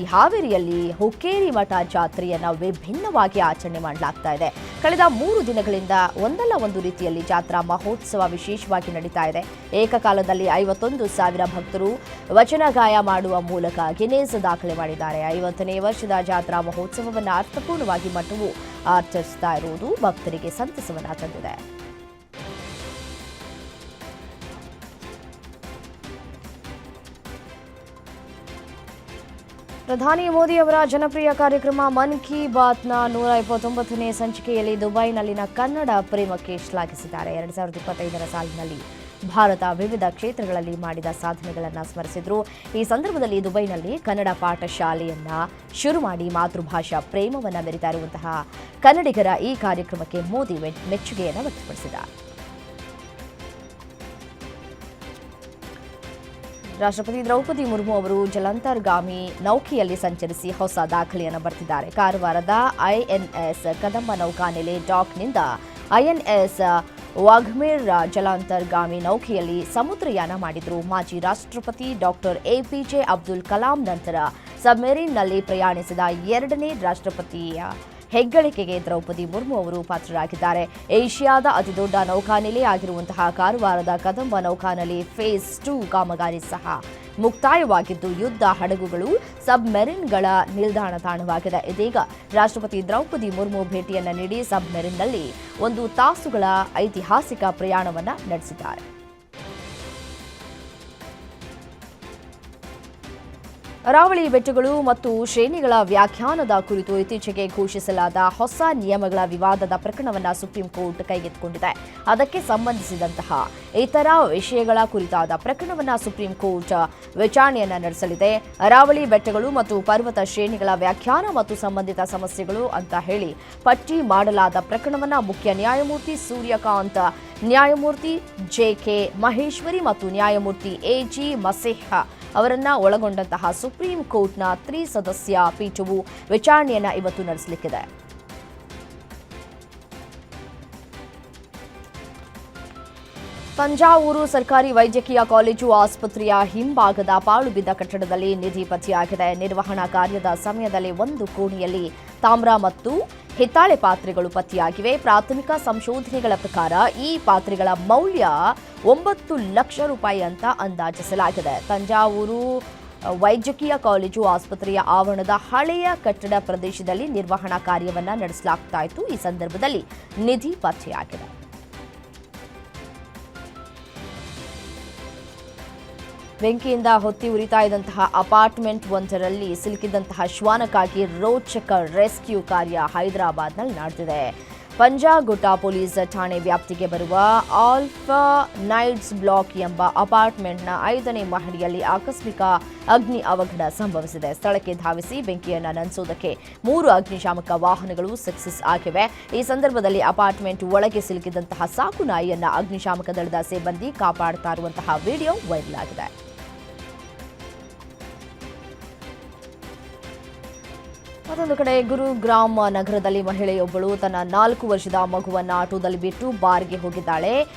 ಈ ಹಾವೇರಿಯಲ್ಲಿ ಹುಕ್ಕೇರಿ ಮಠ ಜಾತ್ರೆಯನ್ನು ವಿಭಿನ್ನವಾಗಿ ಆಚರಣೆ ಮಾಡಲಾಗ್ತಾ ಇದೆ. ಕಳೆದ 3 ದಿನಗಳಿಂದ ಒಂದಲ್ಲ ಒಂದು ರೀತಿಯಲ್ಲಿ ಜಾತ್ರಾ ಮಹೋತ್ಸವ ವಿಶೇಷವಾಗಿ ನಡೀತಾ ಇದೆ. ಏಕಕಾಲದಲ್ಲಿ 51,000 ಭಕ್ತರು ವಚನ ಗಾಯ ಮಾಡುವ ಮೂಲಕ ಗಿನ್ನೆಸ್ ದಾಖಲೆ ಮಾಡಿದ್ದಾರೆ. 50ನೇ ವರ್ಷದ ಜಾತ್ರಾ ಮಹೋತ್ಸವವನ್ನು ಅರ್ಥಪೂರ್ಣವಾಗಿ ಮಠವು ಆಚರಿಸ್ತಾ ಇರುವುದು ಭಕ್ತರಿಗೆ ಸಂತಸವನ್ನು ತಂದಿದೆ. ಪ್ರಧಾನಿ ಮೋದಿ ಅವರ ಜನಪ್ರಿಯ ಕಾರ್ಯಕ್ರಮ ಮನ್ ಕಿ ಬಾತ್ನ 129ನೇ ಸಂಚಿಕೆಯಲ್ಲಿ ದುಬೈನಲ್ಲಿನ ಕನ್ನಡ ಪ್ರೇಮಕ್ಕೆ ಶ್ಲಾಘಿಸಿದ್ದಾರೆ. 2025ರ ಸಾಲಿನಲ್ಲಿ ಭಾರತ ವಿವಿಧ ಕ್ಷೇತ್ರಗಳಲ್ಲಿ ಮಾಡಿದ ಸಾಧನೆಗಳನ್ನು ಸ್ಮರಿಸಿದರು. ಈ ಸಂದರ್ಭದಲ್ಲಿ ದುಬೈನಲ್ಲಿ ಕನ್ನಡ ಪಾಠಶಾಲೆಯನ್ನ ಶುರು ಮಾಡಿ ಮಾತೃಭಾಷಾ ಪ್ರೇಮವನ್ನು ಮೆರಿತಾ ಇರುವಂತಹ ಕನ್ನಡಿಗರ ಈ ಕಾರ್ಯಕ್ರಮಕ್ಕೆ ಮೋದಿ ಮೆಚ್ಚುಗೆಯನ್ನು ವ್ಯಕ್ತಪಡಿಸಿದ್ದಾರೆ. ರಾಷ್ಟ್ರಪತಿ ದ್ರೌಪದಿ ಮುರ್ಮು ಅವರು ಜಲಾಂತರ್ಗಾಮಿ ನೌಕೆಯಲ್ಲಿ ಸಂಚರಿಸಿ ಹೊಸ ದಾಖಲೆಯನ್ನು ಬರೆದಿದ್ದಾರೆ. ಕಾರವಾರದ ಐಎನ್ಎಸ್ ಕದಂಬ ನೌಕಾನೆಲೆ ಡಾಕ್ನಿಂದ ಐಎನ್ಎಸ್ ವಾಘ್ಮೇರ್ ಜಲಾಂತರ್ಗಾಮಿ ನೌಕೆಯಲ್ಲಿ ಸಮುದ್ರಯಾನ ಮಾಡಿದ್ರು. ಮಾಜಿ ರಾಷ್ಟ್ರಪತಿ ಡಾಕ್ಟರ್ ಎಪಿಜೆ ಅಬ್ದುಲ್ ಕಲಾಂ ನಂತರ ಸಬ್ಮೆರಿನ್ನಲ್ಲಿ ಪ್ರಯಾಣಿಸಿದ ಎರಡನೇ ರಾಷ್ಟ್ರಪತಿಯ ಹೆಗ್ಗಳಿಕೆಗೆ ದ್ರೌಪದಿ ಮುರ್ಮು ಅವರು ಪಾತ್ರರಾಗಿದ್ದಾರೆ. ಏಷ್ಯಾದ ಅತಿದೊಡ್ಡ ನೌಕಾನೆಲೆ ಆಗಿರುವಂತಹ ಕಾರವಾರದ ಕದಂಬ ನೌಕಾನೆಲೆ ಫೇಸ್ 2 ಕಾಮಗಾರಿ ಸಹ ಮುಕ್ತಾಯವಾಗಿದ್ದು ಯುದ್ಧ ಹಡಗುಗಳು ಸಬ್ಮೆರಿನ್ಗಳ ನಿಲ್ದಾಣ ತಾಣವಾಗಿದೆ. ಇದೀಗ ರಾಷ್ಟ್ರಪತಿ ದ್ರೌಪದಿ ಮುರ್ಮು ಭೇಟಿಯನ್ನ ನೀಡಿ ಸಬ್ಮೆರಿನ್ನಲ್ಲಿ 1 ತಾಸುಗಳ ಐತಿಹಾಸಿಕ ಪ್ರಯಾಣವನ್ನ ನಡೆಸಿದ್ದಾರೆ. ಅರಾವಳಿ ಬೆಟ್ಟಗಳು ಮತ್ತು ಶ್ರೇಣಿಗಳ ವ್ಯಾಖ್ಯಾನದ ಕುರಿತು ಇತ್ತೀಚೆಗೆ ಘೋಷಿಸಲಾದ ಹೊಸ ನಿಯಮಗಳ ವಿವಾದದ ಪ್ರಕರಣವನ್ನು ಸುಪ್ರೀಂ ಕೋರ್ಟ್ ಕೈಗೆತ್ತಿಕೊಂಡಿದೆ. ಅದಕ್ಕೆ ಸಂಬಂಧಿಸಿದಂತಹ ಇತರ ವಿಷಯಗಳ ಕುರಿತಾದ ಪ್ರಕರಣವನ್ನು ಸುಪ್ರೀಂ ಕೋರ್ಟ್ ವಿಚಾರಣೆಯನ್ನು ನಡೆಸಲಿದೆ. ಅರಾವಳಿ ಬೆಟ್ಟಗಳು ಮತ್ತು ಪರ್ವತ ಶ್ರೇಣಿಗಳ ವ್ಯಾಖ್ಯಾನ ಮತ್ತು ಸಂಬಂಧಿತ ಸಮಸ್ಯೆಗಳು ಅಂತ ಹೇಳಿ ಪಟ್ಟಿ ಮಾಡಲಾದ ಪ್ರಕರಣವನ್ನು ಮುಖ್ಯ ನ್ಯಾಯಮೂರ್ತಿ ಸೂರ್ಯಕಾಂತ್, ನ್ಯಾಯಮೂರ್ತಿ ಜೆಕೆ ಮಹೇಶ್ವರಿ ಮತ್ತು ನ್ಯಾಯಮೂರ್ತಿ ಎಜಿ ಮಸೇಹ್ ಅವರನ್ನ ಒಳಗೊಂಡಂತಹ ಸುಪ್ರೀಂ ಕೋರ್ಟ್ನ 3 ಸದಸ್ಯ ಪೀಠವು ವಿಚಾರಣೆಯನ್ನ ಇವತ್ತು ನಡೆಸಲಿಕ್ಕಿದೆ. ತಂಜಾವೂರು ಸರ್ಕಾರಿ ವೈದ್ಯಕೀಯ ಕಾಲೇಜು ಆಸ್ಪತ್ರೆಯ ಹಿಂಭಾಗದ ಪಾಳು ಬಿದ್ದ ಕಟ್ಟಡದಲ್ಲಿ ನಿಧಿ ಪತ್ತೆಯಾಗಿದೆ. ನಿರ್ವಹಣಾ ಕಾರ್ಯದ ಸಮಯದಲ್ಲಿ ಒಂದು ಕೋಣೆಯಲ್ಲಿ ತಾಮ್ರ ಮತ್ತು ಹಿತ್ತಾಳೆ ಪಾತ್ರೆಗಳು ಪತ್ತೆಯಾಗಿವೆ. ಪ್ರಾಥಮಿಕ ಸಂಶೋಧನೆಗಳ ಪ್ರಕಾರ ಈ ಪಾತ್ರೆಗಳ ಮೌಲ್ಯ 9 ಲಕ್ಷ ರೂಪಾಯಿ ಅಂತ ಅಂದಾಜಿಸಲಾಗಿದೆ. ತಂಜಾವೂರು ವೈದ್ಯಕೀಯ ಕಾಲೇಜು ಆಸ್ಪತ್ರೆಯ ಆವರಣದ ಹಳೆಯ ಕಟ್ಟಡ ಪ್ರದೇಶದಲ್ಲಿ ನಿರ್ವಹಣಾ ಕಾರ್ಯವನ್ನು ನಡೆಸಲಾಗ್ತಾ ಇತ್ತು. ಈ ಸಂದರ್ಭದಲ್ಲಿ ನಿಧಿ ಪತ್ತೆಯಾಗಿದೆ. ಬೆಂಕಿಯಿಂದ ಹೊತ್ತಿ ಉರಿತಾ ಇದ್ದಂತಹ ಅಪಾರ್ಟ್ಮೆಂಟ್ ಒಂದರಲ್ಲಿ ಸಿಲುಕಿದಂತಹ ಶ್ವಾನಕ್ಕಾಗಿ ರೋಚಕ ರೆಸ್ಕ್ಯೂ ಕಾರ್ಯ ಹೈದರಾಬಾದ್ನಲ್ಲಿ ನಡೆದಿದೆ. ಪಂಜಾಗುಟ್ಟ ಪೊಲೀಸ್ ಠಾಣೆ ವ್ಯಾಪ್ತಿಗೆ ಬರುವ ಆಲ್ಫಾ ನೈಟ್ಸ್ ಬ್ಲಾಕ್ ಎಂಬ ಅಪಾರ್ಟ್ಮೆಂಟ್ನ 5ನೇ ಮಹಡಿಯಲ್ಲಿ ಆಕಸ್ಮಿಕ ಅಗ್ನಿ ಅವಘಡ ಸಂಭವಿಸಿದೆ. ಸ್ಥಳಕ್ಕೆ ಧಾವಿಸಿ ಬೆಂಕಿಯನ್ನು ನಂದಿಸುವುದಕ್ಕೆ 3 ಅಗ್ನಿಶಾಮಕ ವಾಹನಗಳು ಸಕ್ಸಸ್ ಆಗಿವೆ. ಈ ಸಂದರ್ಭದಲ್ಲಿ ಅಪಾರ್ಟ್ಮೆಂಟ್ ಒಳಗೆ ಸಿಲುಕಿದಂತಹ ಸಾಕು ನಾಯಿಯನ್ನ ಅಗ್ನಿಶಾಮಕ ದಳದ ಸಿಬ್ಬಂದಿ ಕಾಪಾಡುತ್ತಾ ಇರುವಂತಹ ವಿಡಿಯೋ ವೈರಲ್ ಆಗಿದೆ. ಮತ್ತೊಂದು ಕಡೆ ಗುರುಗ್ರಾಮ್ ನಗರದಲ್ಲಿ ಮಹಿಳೆಯೊಬ್ಬಳು ತನ್ನ 4 ವರ್ಷದ ಮಗುವನ್ನು ಆಟೋದಲ್ಲಿ ಬಿಟ್ಟು ಬಾರ್ಗೆ ಹೋಗಿದ್ದಾಳೆ.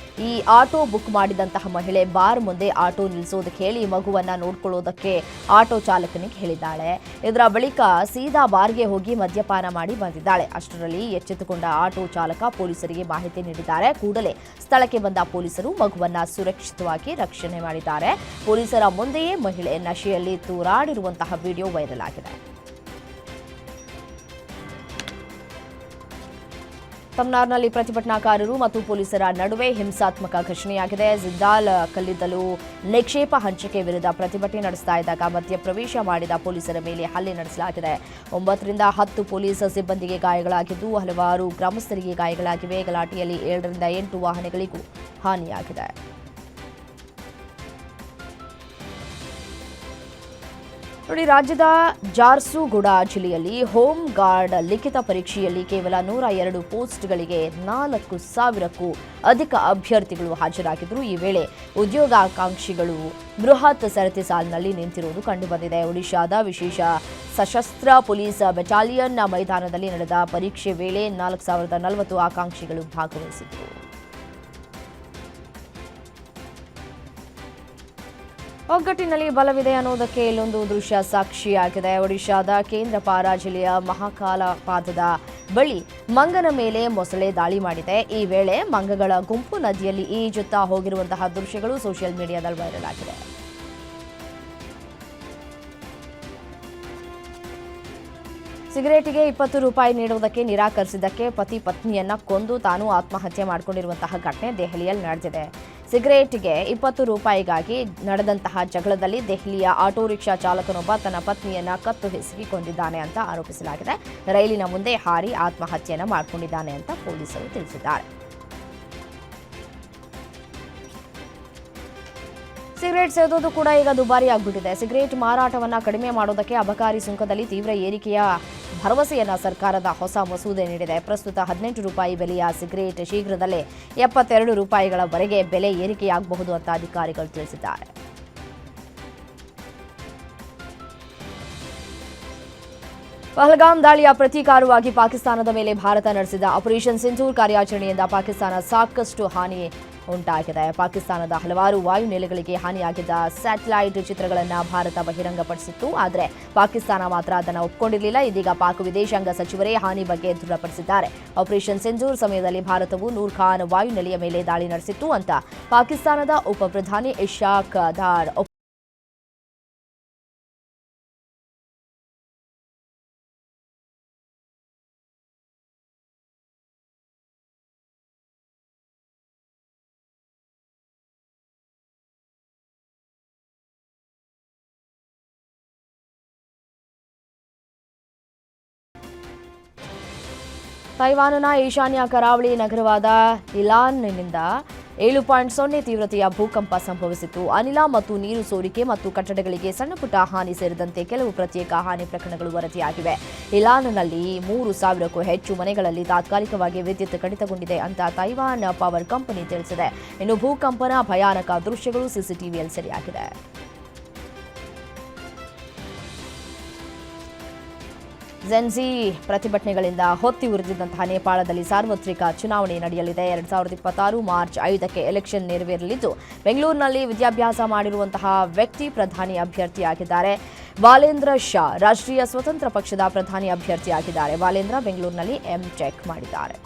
ಈ ಆಟೋ ಬುಕ್ ಮಾಡಿದಂತಹ ಮಹಿಳೆ ಬಾರ್ ಮುಂದೆ ಆಟೋ ನಿಲ್ಲಿಸೋದಕ್ಕೆ ಹೇಳಿ ಮಗುವನ್ನು ನೋಡ್ಕೊಳ್ಳೋದಕ್ಕೆ ಆಟೋ ಚಾಲಕನಿಗೆ ಹೇಳಿದ್ದಾಳೆ. ಇದರ ಬಳಿಕ ಸೀದಾ ಬಾರ್ಗೆ ಹೋಗಿ ಮದ್ಯಪಾನ ಮಾಡಿ ಬಂದಿದ್ದಾಳೆ. ಅಷ್ಟರಲ್ಲಿ ಎಚ್ಚೆತ್ತುಕೊಂಡ ಆಟೋ ಚಾಲಕ ಪೊಲೀಸರಿಗೆ ಮಾಹಿತಿ ನೀಡಿದ್ದಾರೆ. ಕೂಡಲೇ ಸ್ಥಳಕ್ಕೆ ಬಂದ ಪೊಲೀಸರು ಮಗುವನ್ನು ಸುರಕ್ಷಿತವಾಗಿ ರಕ್ಷಣೆ ಮಾಡಿದ್ದಾರೆ. ಪೊಲೀಸರ ಮುಂದೆಯೇ ಮಹಿಳೆ ನಶೆಯಲ್ಲಿ ತೂರಾಡಿರುವಂತಹ ವಿಡಿಯೋ ವೈರಲ್ ಆಗಿದೆ. ತಮ್ನಾರ್ನಲ್ಲಿ ಪ್ರತಿಭಟನಾಕಾರರು ಮತ್ತು ಪೊಲೀಸರ ನಡುವೆ ಹಿಂಸಾತ್ಮಕ ಘರ್ಷಣೆಯಾಗಿದೆ. ಜಿಂದಾಲ್ ಕಲ್ಲಿದ್ದಲು ನಿಕ್ಷೇಪ ಹಂಚಿಕೆ ವಿರುದ್ಧ ಪ್ರತಿಭಟನೆ ನಡೆಸ್ತಾ ಇದ್ದಾಗ ಮಧ್ಯಪ್ರವೇಶ ಮಾಡಿದ ಪೊಲೀಸರ ಮೇಲೆ ಹಲ್ಲೆ ನಡೆಸಲಾಗಿದೆ. 9 ರಿಂದ 10 ಪೊಲೀಸ್ ಸಿಬ್ಬಂದಿಗೆ ಗಾಯಗಳಾಗಿದ್ದು ಹಲವಾರು ಗ್ರಾಮಸ್ಥರಿಗೆ ಗಾಯಗಳಾಗಿವೆ. ಗಲಾಟೆಯಲ್ಲಿ 7 ರಿಂದ 8 ವಾಹನಗಳಿಗೂ ಹಾನಿಯಾಗಿದೆ. ನೋಡಿ, ರಾಜ್ಯದ ಜಾರ್ಸುಗುಡಾ ಜಿಲ್ಲೆಯಲ್ಲಿ ಹೋಮ್ ಗಾರ್ಡ್ ಲಿಖಿತ ಪರೀಕ್ಷೆಯಲ್ಲಿ ಕೇವಲ 102 ಪೋಸ್ಟ್ಗಳಿಗೆ 4,000ಕ್ಕೂ ಅಧಿಕ ಅಭ್ಯರ್ಥಿಗಳು ಹಾಜರಾಗಿದ್ದರು. ಈ ವೇಳೆ ಉದ್ಯೋಗಾಕಾಂಕ್ಷಿಗಳು ಬೃಹತ್ ಸರತಿ ಸಾಲಿನಲ್ಲಿ ನಿಂತಿರುವುದು ಕಂಡುಬಂದಿದೆ. ಒಡಿಶಾದ ವಿಶೇಷ ಸಶಸ್ತ್ರ ಪೊಲೀಸ್ ಬೆಟಾಲಿಯನ್ ಮೈದಾನದಲ್ಲಿ ನಡೆದ ಪರೀಕ್ಷೆ ವೇಳೆ 4,040 ಆಕಾಂಕ್ಷಿಗಳು ಭಾಗವಹಿಸಿದರು. ಒಗ್ಗಟ್ಟಿನಲ್ಲಿ ಬಲವಿದೆ ಅನ್ನೋದಕ್ಕೆ ಇಲ್ಲೊಂದು ದೃಶ್ಯ ಸಾಕ್ಷಿಯಾಗಿದೆ. ಒಡಿಶಾದ ಕೇಂದ್ರಪಾರ ಜಿಲ್ಲೆಯ ಮಹಾಕಾಲಪಾದದ ಬಳಿ ಮಂಗನ ಮೇಲೆ ಮೊಸಳೆ ದಾಳಿ ಮಾಡಿದೆ. ಈ ವೇಳೆ ಮಂಗಗಳ ಗುಂಪು ನದಿಯಲ್ಲಿ ಈಜುತ್ತಾ ಹೋಗಿರುವಂತಹ ದೃಶ್ಯಗಳು ಸೋಷಿಯಲ್ ಮೀಡಿಯಾದಲ್ಲಿ ವೈರಲ್ ಆಗಿದೆ. ಸಿಗರೇಟಿಗೆ 20 ರೂಪಾಯಿ ನೀಡುವುದಕ್ಕೆ ನಿರಾಕರಿಸಿದ್ದಕ್ಕೆ ಪತಿ ಪತ್ನಿಯನ್ನ ಕೊಂದು ತಾನು ಆತ್ಮಹತ್ಯೆ ಮಾಡಿಕೊಂಡಿರುವಂತಹ ಘಟನೆ ದೆಹಲಿಯಲ್ಲಿ ನಡೆದಿದೆ. ಸಿಗರೇಟ್ಗೆ 20 ರೂಪಾಯಿಗಾಗಿ ನಡೆದಂತಹ ಜಗಳದಲ್ಲಿ ದೆಹಲಿಯ ಆಟೋ ರಿಕ್ಷಾ ಚಾಲಕನೊಬ್ಬ ತನ್ನ ಪತ್ನಿಯನ್ನ ಕತ್ತು ಹಿಸುಕಿ ಕೊಂದಿದ್ದಾನೆ ಅಂತ ಆರೋಪಿಸಲಾಗಿದೆ. ರೈಲಿನ ಮುಂದೆ ಹಾರಿ ಆತ್ಮಹತ್ಯೆಯನ್ನು ಮಾಡಿಕೊಂಡಿದ್ದಾನೆ ಅಂತ ಪೊಲೀಸರು ತಿಳಿಸಿದ್ದಾರೆ. ಸಿಗರೇಟ್ ಸೇದೋದು ಕೂಡ ಈಗ ದುಬಾರಿ ಆಗಿಬಿಟ್ಟಿದೆ. ಸಿಗರೇಟ್ ಮಾರಾಟವನ್ನು ಕಡಿಮೆ ಮಾಡೋದಕ್ಕೆ ಅಬಕಾರಿ ಸುಂಕದಲ್ಲಿ ತೀವ್ರ ಏರಿಕೆಯ ಭರವಸೆಯನ್ನ ಸರ್ಕಾರದ ಹೊಸ ಮಸೂದೆ ನೀಡಿದೆ. ಪ್ರಸ್ತುತ 18 ರೂಪಾಯಿ ಬೆಲೆಯ ಸಿಗರೇಟ್ ಶೀಘ್ರದಲ್ಲೇ 72 ರೂಪಾಯಿಗಳವರೆಗೆ ಬೆಲೆ ಏರಿಕೆಯಾಗಬಹುದು ಅಂತ ಅಧಿಕಾರಿಗಳು ತಿಳಿಸಿದ್ದಾರೆ. ಪಹಲ್ಗಾಮ್ ದಾಳಿಯ ಪ್ರತೀಕಾರವಾಗಿ ಪಾಕಿಸ್ತಾನದ ಮೇಲೆ ಭಾರತ ನಡೆಸಿದ ಆಪರೇಷನ್ ಸಿಂಧೂರ್ ಕಾರ್ಯಾಚರಣೆಯಿಂದ ಪಾಕಿಸ್ತಾನ ಸಾಕಷ್ಟು ಹಾನಿ ಉಂಟಾಗಿದೆ. ಪಾಕಿಸ್ತಾನದ ಹಲವಾರು ವಾಯುನೆಲೆಗಳಿಗೆ ಹಾನಿಯಾಗಿದ್ದ ಸ್ಯಾಟಲೈಟ್ ಚಿತ್ರಗಳನ್ನು ಭಾರತ ಬಹಿರಂಗಪಡಿಸಿತ್ತು. ಆದರೆ ಪಾಕಿಸ್ತಾನ ಮಾತ್ರ ಅದನ್ನು ಒಪ್ಪಿಕೊಂಡಿರಲಿಲ್ಲ. ಇದೀಗ ಪಾಕ್ ವಿದೇಶಾಂಗ ಸಚಿವರೇ ಹಾನಿ ಬಗ್ಗೆ ದೃಢಪಡಿಸಿದ್ದಾರೆ. ಆಪರೇಷನ್ ಸಿಂಧೂರ್ ಸಮಯದಲ್ಲಿ ಭಾರತವು ನೂರ್ ಖಾನ್ ವಾಯುನೆಲೆಯ ಮೇಲೆ ದಾಳಿ ನಡೆಸಿತ್ತು ಅಂತ ಪಾಕಿಸ್ತಾನದ ಉಪ ಪ್ರಧಾನಿ ಇಶಾಕ್ ದಾರ್ ತೈವಾನ್ನ ಈಶಾನ್ಯ ಕರಾವಳಿ ನಗರವಾದ ಇಲಾನ್ನಿಂದ 7.0 ತೀವ್ರತೆಯ ಭೂಕಂಪ ಸಂಭವಿಸಿತು. ಅನಿಲ ಮತ್ತು ನೀರು ಸೋರಿಕೆ ಮತ್ತು ಕಟ್ಟಡಗಳಿಗೆ ಸಣ್ಣಪುಟ್ಟ ಹಾನಿ ಸೇರಿದಂತೆ ಕೆಲವು ಪ್ರತ್ಯೇಕ ಹಾನಿ ಪ್ರಕರಣಗಳು ವರದಿಯಾಗಿವೆ. ಇಲಾನ್ನಲ್ಲಿ 3,000ಕ್ಕೂ ಹೆಚ್ಚು ಮನೆಗಳಲ್ಲಿ ತಾತ್ಕಾಲಿಕವಾಗಿ ವಿದ್ಯುತ್ ಕಡಿತಗೊಂಡಿದೆ ಅಂತ ತೈವಾನ್ ಪವರ್ ಕಂಪನಿ ತಿಳಿಸಿದೆ. ಇನ್ನು ಭೂಕಂಪನ ಭಯಾನಕ ದೃಶ್ಯಗಳು ಸಿಸಿಟಿವಿಯಲ್ಲಿ ಸೆರೆಯಾಗಿದೆ. ಝೆನ್ಜಿ ಪ್ರತಿಭಟನೆಗಳಿಂದ ಹೊತ್ತಿ ಉರಿದಿದ್ದಂತಹ ನೇಪಾಳದಲ್ಲಿ ಸಾರ್ವತ್ರಿಕ ಚುನಾವಣೆ ನಡೆಯಲಿದೆ. 2026 ಮಾರ್ಚ್ 5ಕ್ಕೆ ಎಲೆಕ್ಷನ್ ನೆರವೇರಲಿದ್ದು, ಬೆಂಗಳೂರಿನಲ್ಲಿ ವಿದ್ಯಾಭ್ಯಾಸ ಮಾಡಿರುವಂತಹ ವ್ಯಕ್ತಿ ಪ್ರಧಾನಿ ಅಭ್ಯರ್ಥಿಯಾಗಿದ್ದಾರೆ. ಬಾಲೇಂದ್ರ ಶಾ ರಾಷ್ಟ್ರೀಯ ಸ್ವತಂತ್ರ ಪಕ್ಷದ ಪ್ರಧಾನಿ ಅಭ್ಯರ್ಥಿಯಾಗಿದ್ದಾರೆ. ಬಾಲೇಂದ್ರ ಬೆಂಗಳೂರಿನಲ್ಲಿ ಎಂಟೆಕ್ ಮಾಡಿದ್ದಾರೆ.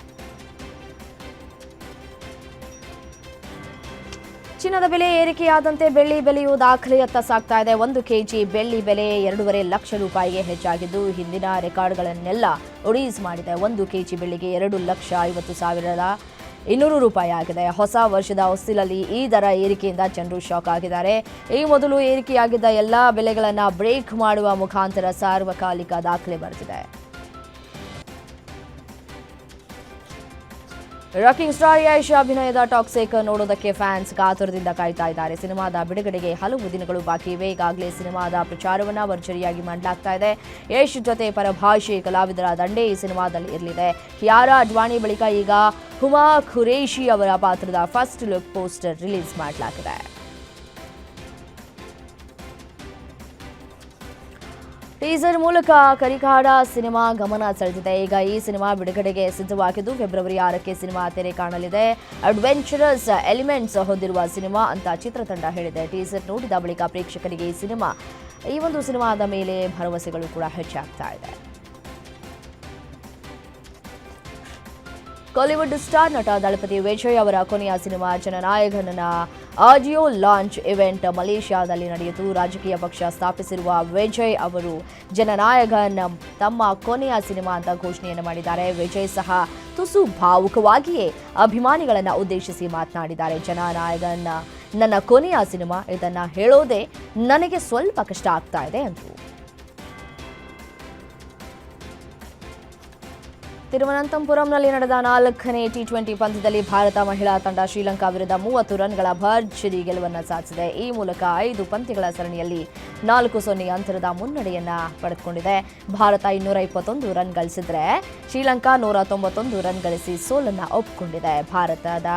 ಚಿನ್ನದ ಬೆಲೆ ಏರಿಕೆಯಾದಂತೆ ಬೆಳ್ಳಿ ಬೆಲೆಯು ದಾಖಲೆಯತ್ತ ಸಾಗ್ತಾ ಇದೆ. 1 ಕೆಜಿ ಬೆಳ್ಳಿ ಬೆಲೆ 2.5 ಲಕ್ಷ ರೂಪಾಯಿಗೆ ಹೆಚ್ಚಾಗಿದ್ದು, ಹಿಂದಿನ ರೆಕಾರ್ಡ್ಗಳನ್ನೆಲ್ಲ ಒಡೀಸ್ ಮಾಡಿದೆ. 1 ಕೆಜಿ ಬೆಳ್ಳಿಗೆ 2,50,200 ರೂಪಾಯಿ ಆಗಿದೆ. ಹೊಸ ವರ್ಷದ ಹೊಸ್ತಿಲಲ್ಲಿ ಈ ದರ ಏರಿಕೆಯಿಂದ ಜನರು ಶಾಕ್ ಆಗಿದ್ದಾರೆ. ಈ ಮೊದಲು ಏರಿಕೆಯಾಗಿದ್ದ ಎಲ್ಲ ಬೆಲೆಗಳನ್ನು ಬ್ರೇಕ್ ಮಾಡುವ ಮುಖಾಂತರ ಸಾರ್ವಕಾಲಿಕ ದಾಖಲೆ ಬರೆದಿದೆ. ರಾಕಿಂಗ್ ಸ್ಟಾರ್ ಯಶ್ ಅಭಿನಯದ ಟಾಕ್ಸಿಕ್ ನೋಡೋದಕ್ಕೆ ಫ್ಯಾನ್ಸ್ ಕಾತುರದಿಂದ ಕಾಯ್ತಾ ಇದ್ದಾರೆ. ಸಿನಿಮಾದ ಬಿಡುಗಡೆಗೆ ಹಲವು ದಿನಗಳು ಬಾಕಿ ಇವೆ. ಈಗಾಗಲೇ ಸಿನಿಮಾದ ಪ್ರಚಾರವನ್ನ ಭರ್ಜರಿಯಾಗಿ ಮಾಡಲಾಗ್ತಾ ಇದೆ. ಯಶ್ ಜೊತೆ ಪರಭಾಷೆ ಕಲಾವಿದರ ದಂಡೇ ಈ ಸಿನಿಮಾದಲ್ಲಿ ಇರಲಿದೆ. ಕಿಯಾರಾ ಅಡ್ವಾಣಿ ಬಳಿಕ ಈಗ ಹುಮಾ ಖುರೇಶಿ ಅವರ ಪಾತ್ರದ ಫಸ್ಟ್ ಲುಕ್ ಪೋಸ್ಟರ್ ರಿಲೀಸ್ ಮಾಡಲಾಗಿದೆ. ಟೀಸರ್ ಮೂಲಕ ಕರಿಕಾಡ ಸಿನಿಮಾ ಗಮನ ಸೆಳೆದಿದೆ. ಈಗ ಈ ಸಿನಿಮಾ ಬಿಡುಗಡೆಗೆ ಸಿದ್ಧವಾಗಿದ್ದು, ಫೆಬ್ರವರಿ 6ಕ್ಕೆ ಸಿನಿಮಾ ತೆರೆ ಕಾಣಲಿದೆ. ಅಡ್ವೆಂಚರಸ್ ಎಲಿಮೆಂಟ್ಸ್ ಹೊಂದಿರುವ ಸಿನಿಮಾ ಅಂತ ಚಿತ್ರತಂಡ ಹೇಳಿದೆ. ಟೀಸರ್ ನೋಡಿದ ಬಳಿಕ ಪ್ರೇಕ್ಷಕರಿಗೆ ಈ ಒಂದು ಸಿನಿಮಾದ ಮೇಲೆ ಭರವಸೆಗಳು ಕೂಡ ಹೆಚ್ಚಾಗ್ತಾ ಇದೆ. ಕಾಲಿವುಡ್ ಸ್ಟಾರ್ ನಟ ದಳಪತಿ ವಿಜಯ್ ಅವರ ಕೊನೆಯ ಸಿನಿಮಾ ಜನನಾಯಕನ ಆಡಿಯೋ ಲಾಂಚ್ ಇವೆಂಟ್ ಮಲೇಷ್ಯಾದಲ್ಲಿ ನಡೆಯಿತು. ರಾಜಕೀಯ ಪಕ್ಷ ಸ್ಥಾಪಿಸಿರುವ ವಿಜಯ್ ಅವರು ಜನನಾಯಕನ್ ತಮ್ಮ ಕೊನೆಯ ಸಿನಿಮಾ ಅಂತ ಘೋಷಣೆಯನ್ನು ಮಾಡಿದ್ದಾರೆ. ವಿಜಯ್ ಸಹ ತುಸು ಭಾವುಕವಾಗಿಯೇ ಅಭಿಮಾನಿಗಳನ್ನು ಉದ್ದೇಶಿಸಿ ಮಾತನಾಡಿದ್ದಾರೆ. ಜನನಾಯಕನ್ ನನ್ನ ಕೊನೆಯ ಸಿನಿಮಾ, ಇದನ್ನ ಹೇಳೋದೇ ನನಗೆ ಸ್ವಲ್ಪ ಕಷ್ಟ ಆಗ್ತಾ ಇದೆ ಎಂದರು. ತಿರುವನಂತಪುರಂನಲ್ಲಿ ನಡೆದ 4ನೇ ಟಿ20 ಪಂದ್ಯದಲ್ಲಿ ಭಾರತ ಮಹಿಳಾ ತಂಡ ಶ್ರೀಲಂಕಾ ವಿರುದ್ಧ 30 ರನ್ಗಳ ಭರ್ಜರಿ ಗೆಲುವನ್ನು ಸಾಧಿಸಿದೆ. ಈ ಮೂಲಕ 5 ಪಂದ್ಯಗಳ ಸರಣಿಯಲ್ಲಿ 4-0 ಅಂತರದ ಮುನ್ನಡೆಯನ್ನ ಪಡೆದುಕೊಂಡಿದೆ. ಭಾರತ 221 ರನ್ ಗಳಿಸಿದ್ರೆ ಶ್ರೀಲಂಕಾ 191 ರನ್ ಗಳಿಸಿ ಸೋಲನ್ನ ಒಪ್ಪಿಕೊಂಡಿದೆ. ಭಾರತದ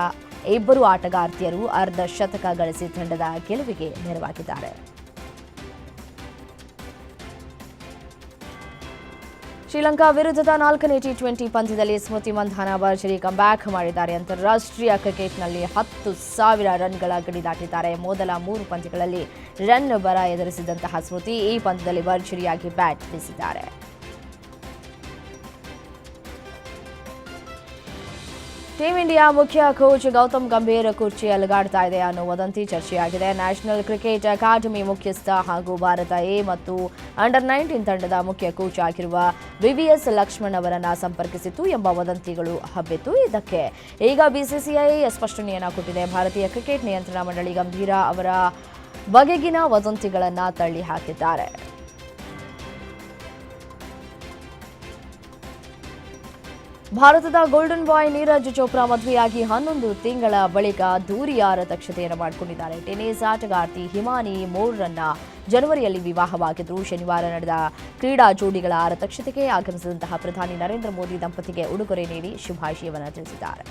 2 ಆಟಗಾರ್ತಿಯರು ಅರ್ಧ ಶತಕ ಗಳಿಸಿ ತಂಡದ ಗೆಲುವಿಗೆ ನೆರವಾಗಿದ್ದಾರೆ. ಶ್ರೀಲಂಕಾ ವಿರುದ್ಧದ 4ನೇ ಟಿ20 ಪಂದ್ಯದಲ್ಲಿ ಸ್ಮೃತಿ ಮಂಧಾನ ಭರ್ಜರಿ ಕಂಬ್ಯಾಕ್ ಮಾಡಿದ್ದಾರೆ. ಅಂತಾರಾಷ್ಟ್ರೀಯ ಕ್ರಿಕೆಟ್ನಲ್ಲಿ 10,000 ರನ್ಗಳ ಗಡಿ ದಾಟಿದ್ದಾರೆ. ಮೊದಲ 3 ಪಂದ್ಯಗಳಲ್ಲಿ ರನ್ ಬರ ಎದುರಿಸಿದಂತಹ ಸ್ಮೃತಿ ಈ ಪಂದ್ಯದಲ್ಲಿ ಭರ್ಜರಿಯಾಗಿ ಬ್ಯಾಟ್ ಬೀಸಿದ್ದಾರೆ. ಟೀಂ ಇಂಡಿಯಾ ಮುಖ್ಯ ಕೋಚ್ ಗೌತಮ್ ಗಂಭೀರ್ ಕುರ್ಚಿ ಅಲುಗಾಡ್ತಾ ಇದೆ ಅನ್ನೋ ವದಂತಿ ಚರ್ಚೆಯಾಗಿದೆ. ನ್ಯಾಷನಲ್ ಕ್ರಿಕೆಟ್ ಅಕಾಡೆಮಿ ಮುಖ್ಯಸ್ಥ ಹಾಗೂ ಭಾರತ ಎ ಮತ್ತು ಅಂಡರ್-19 ತಂಡದ ಮುಖ್ಯ ಕೋಚ್ ಆಗಿರುವ ವಿವಿಎಸ್ ಲಕ್ಷ್ಮಣ್ ಅವರನ್ನ ಸಂಪರ್ಕಿಸಿತು ಎಂಬ ವದಂತಿಗಳು ಹಬ್ಬಿತ್ತು. ಇದಕ್ಕೆ ಈಗ ಬಿಸಿಸಿಐ ಸ್ಪಷ್ಟನೆಯನ್ನ ಕೊಟ್ಟಿದೆ. ಭಾರತೀಯ ಕ್ರಿಕೆಟ್ ನಿಯಂತ್ರಣ ಮಂಡಳಿ ಗಂಭೀರ ಅವರ ಬಗೆಗಿನ ವದಂತಿಗಳನ್ನು ತಳ್ಳಿ ಹಾಕಿದ್ದಾರೆ. ಭಾರತದ ಗೋಲ್ಡನ್ ಬಾಯ್ ನೀರಜ್ ಚೋಪ್ರಾ ಮದುವೆಯಾಗಿ 11 ತಿಂಗಳ ಬಳಿಕ ದೂರಿಯ ರಕ್ಷತೆಯನ್ನು ಮಾಡಿಕೊಂಡಿದ್ದಾರೆ. ಟೆನಿಸ್ ಆಟಗಾರ್ತಿ ಹಿಮಾನಿ ಮೋರ್ರನ್ನ ಜನವರಿಯಲ್ಲಿ ವಿವಾಹವಾಗಿದ್ರು. ಶನಿವಾರ ನಡೆದ ಕ್ರೀಡಾ ಜೋಡಿಗಳ ರಕ್ಷತೆಗೆ ಆಗಮಿಸಿದಂತಹ ಪ್ರಧಾನಿ ನರೇಂದ್ರ ಮೋದಿ ದಂಪತಿಗೆ ಉಡುಗೊರೆ ನೀಡಿ ಶುಭಾಶಯವನ್ನು ತಿಳಿಸಿದ್ದಾರೆ.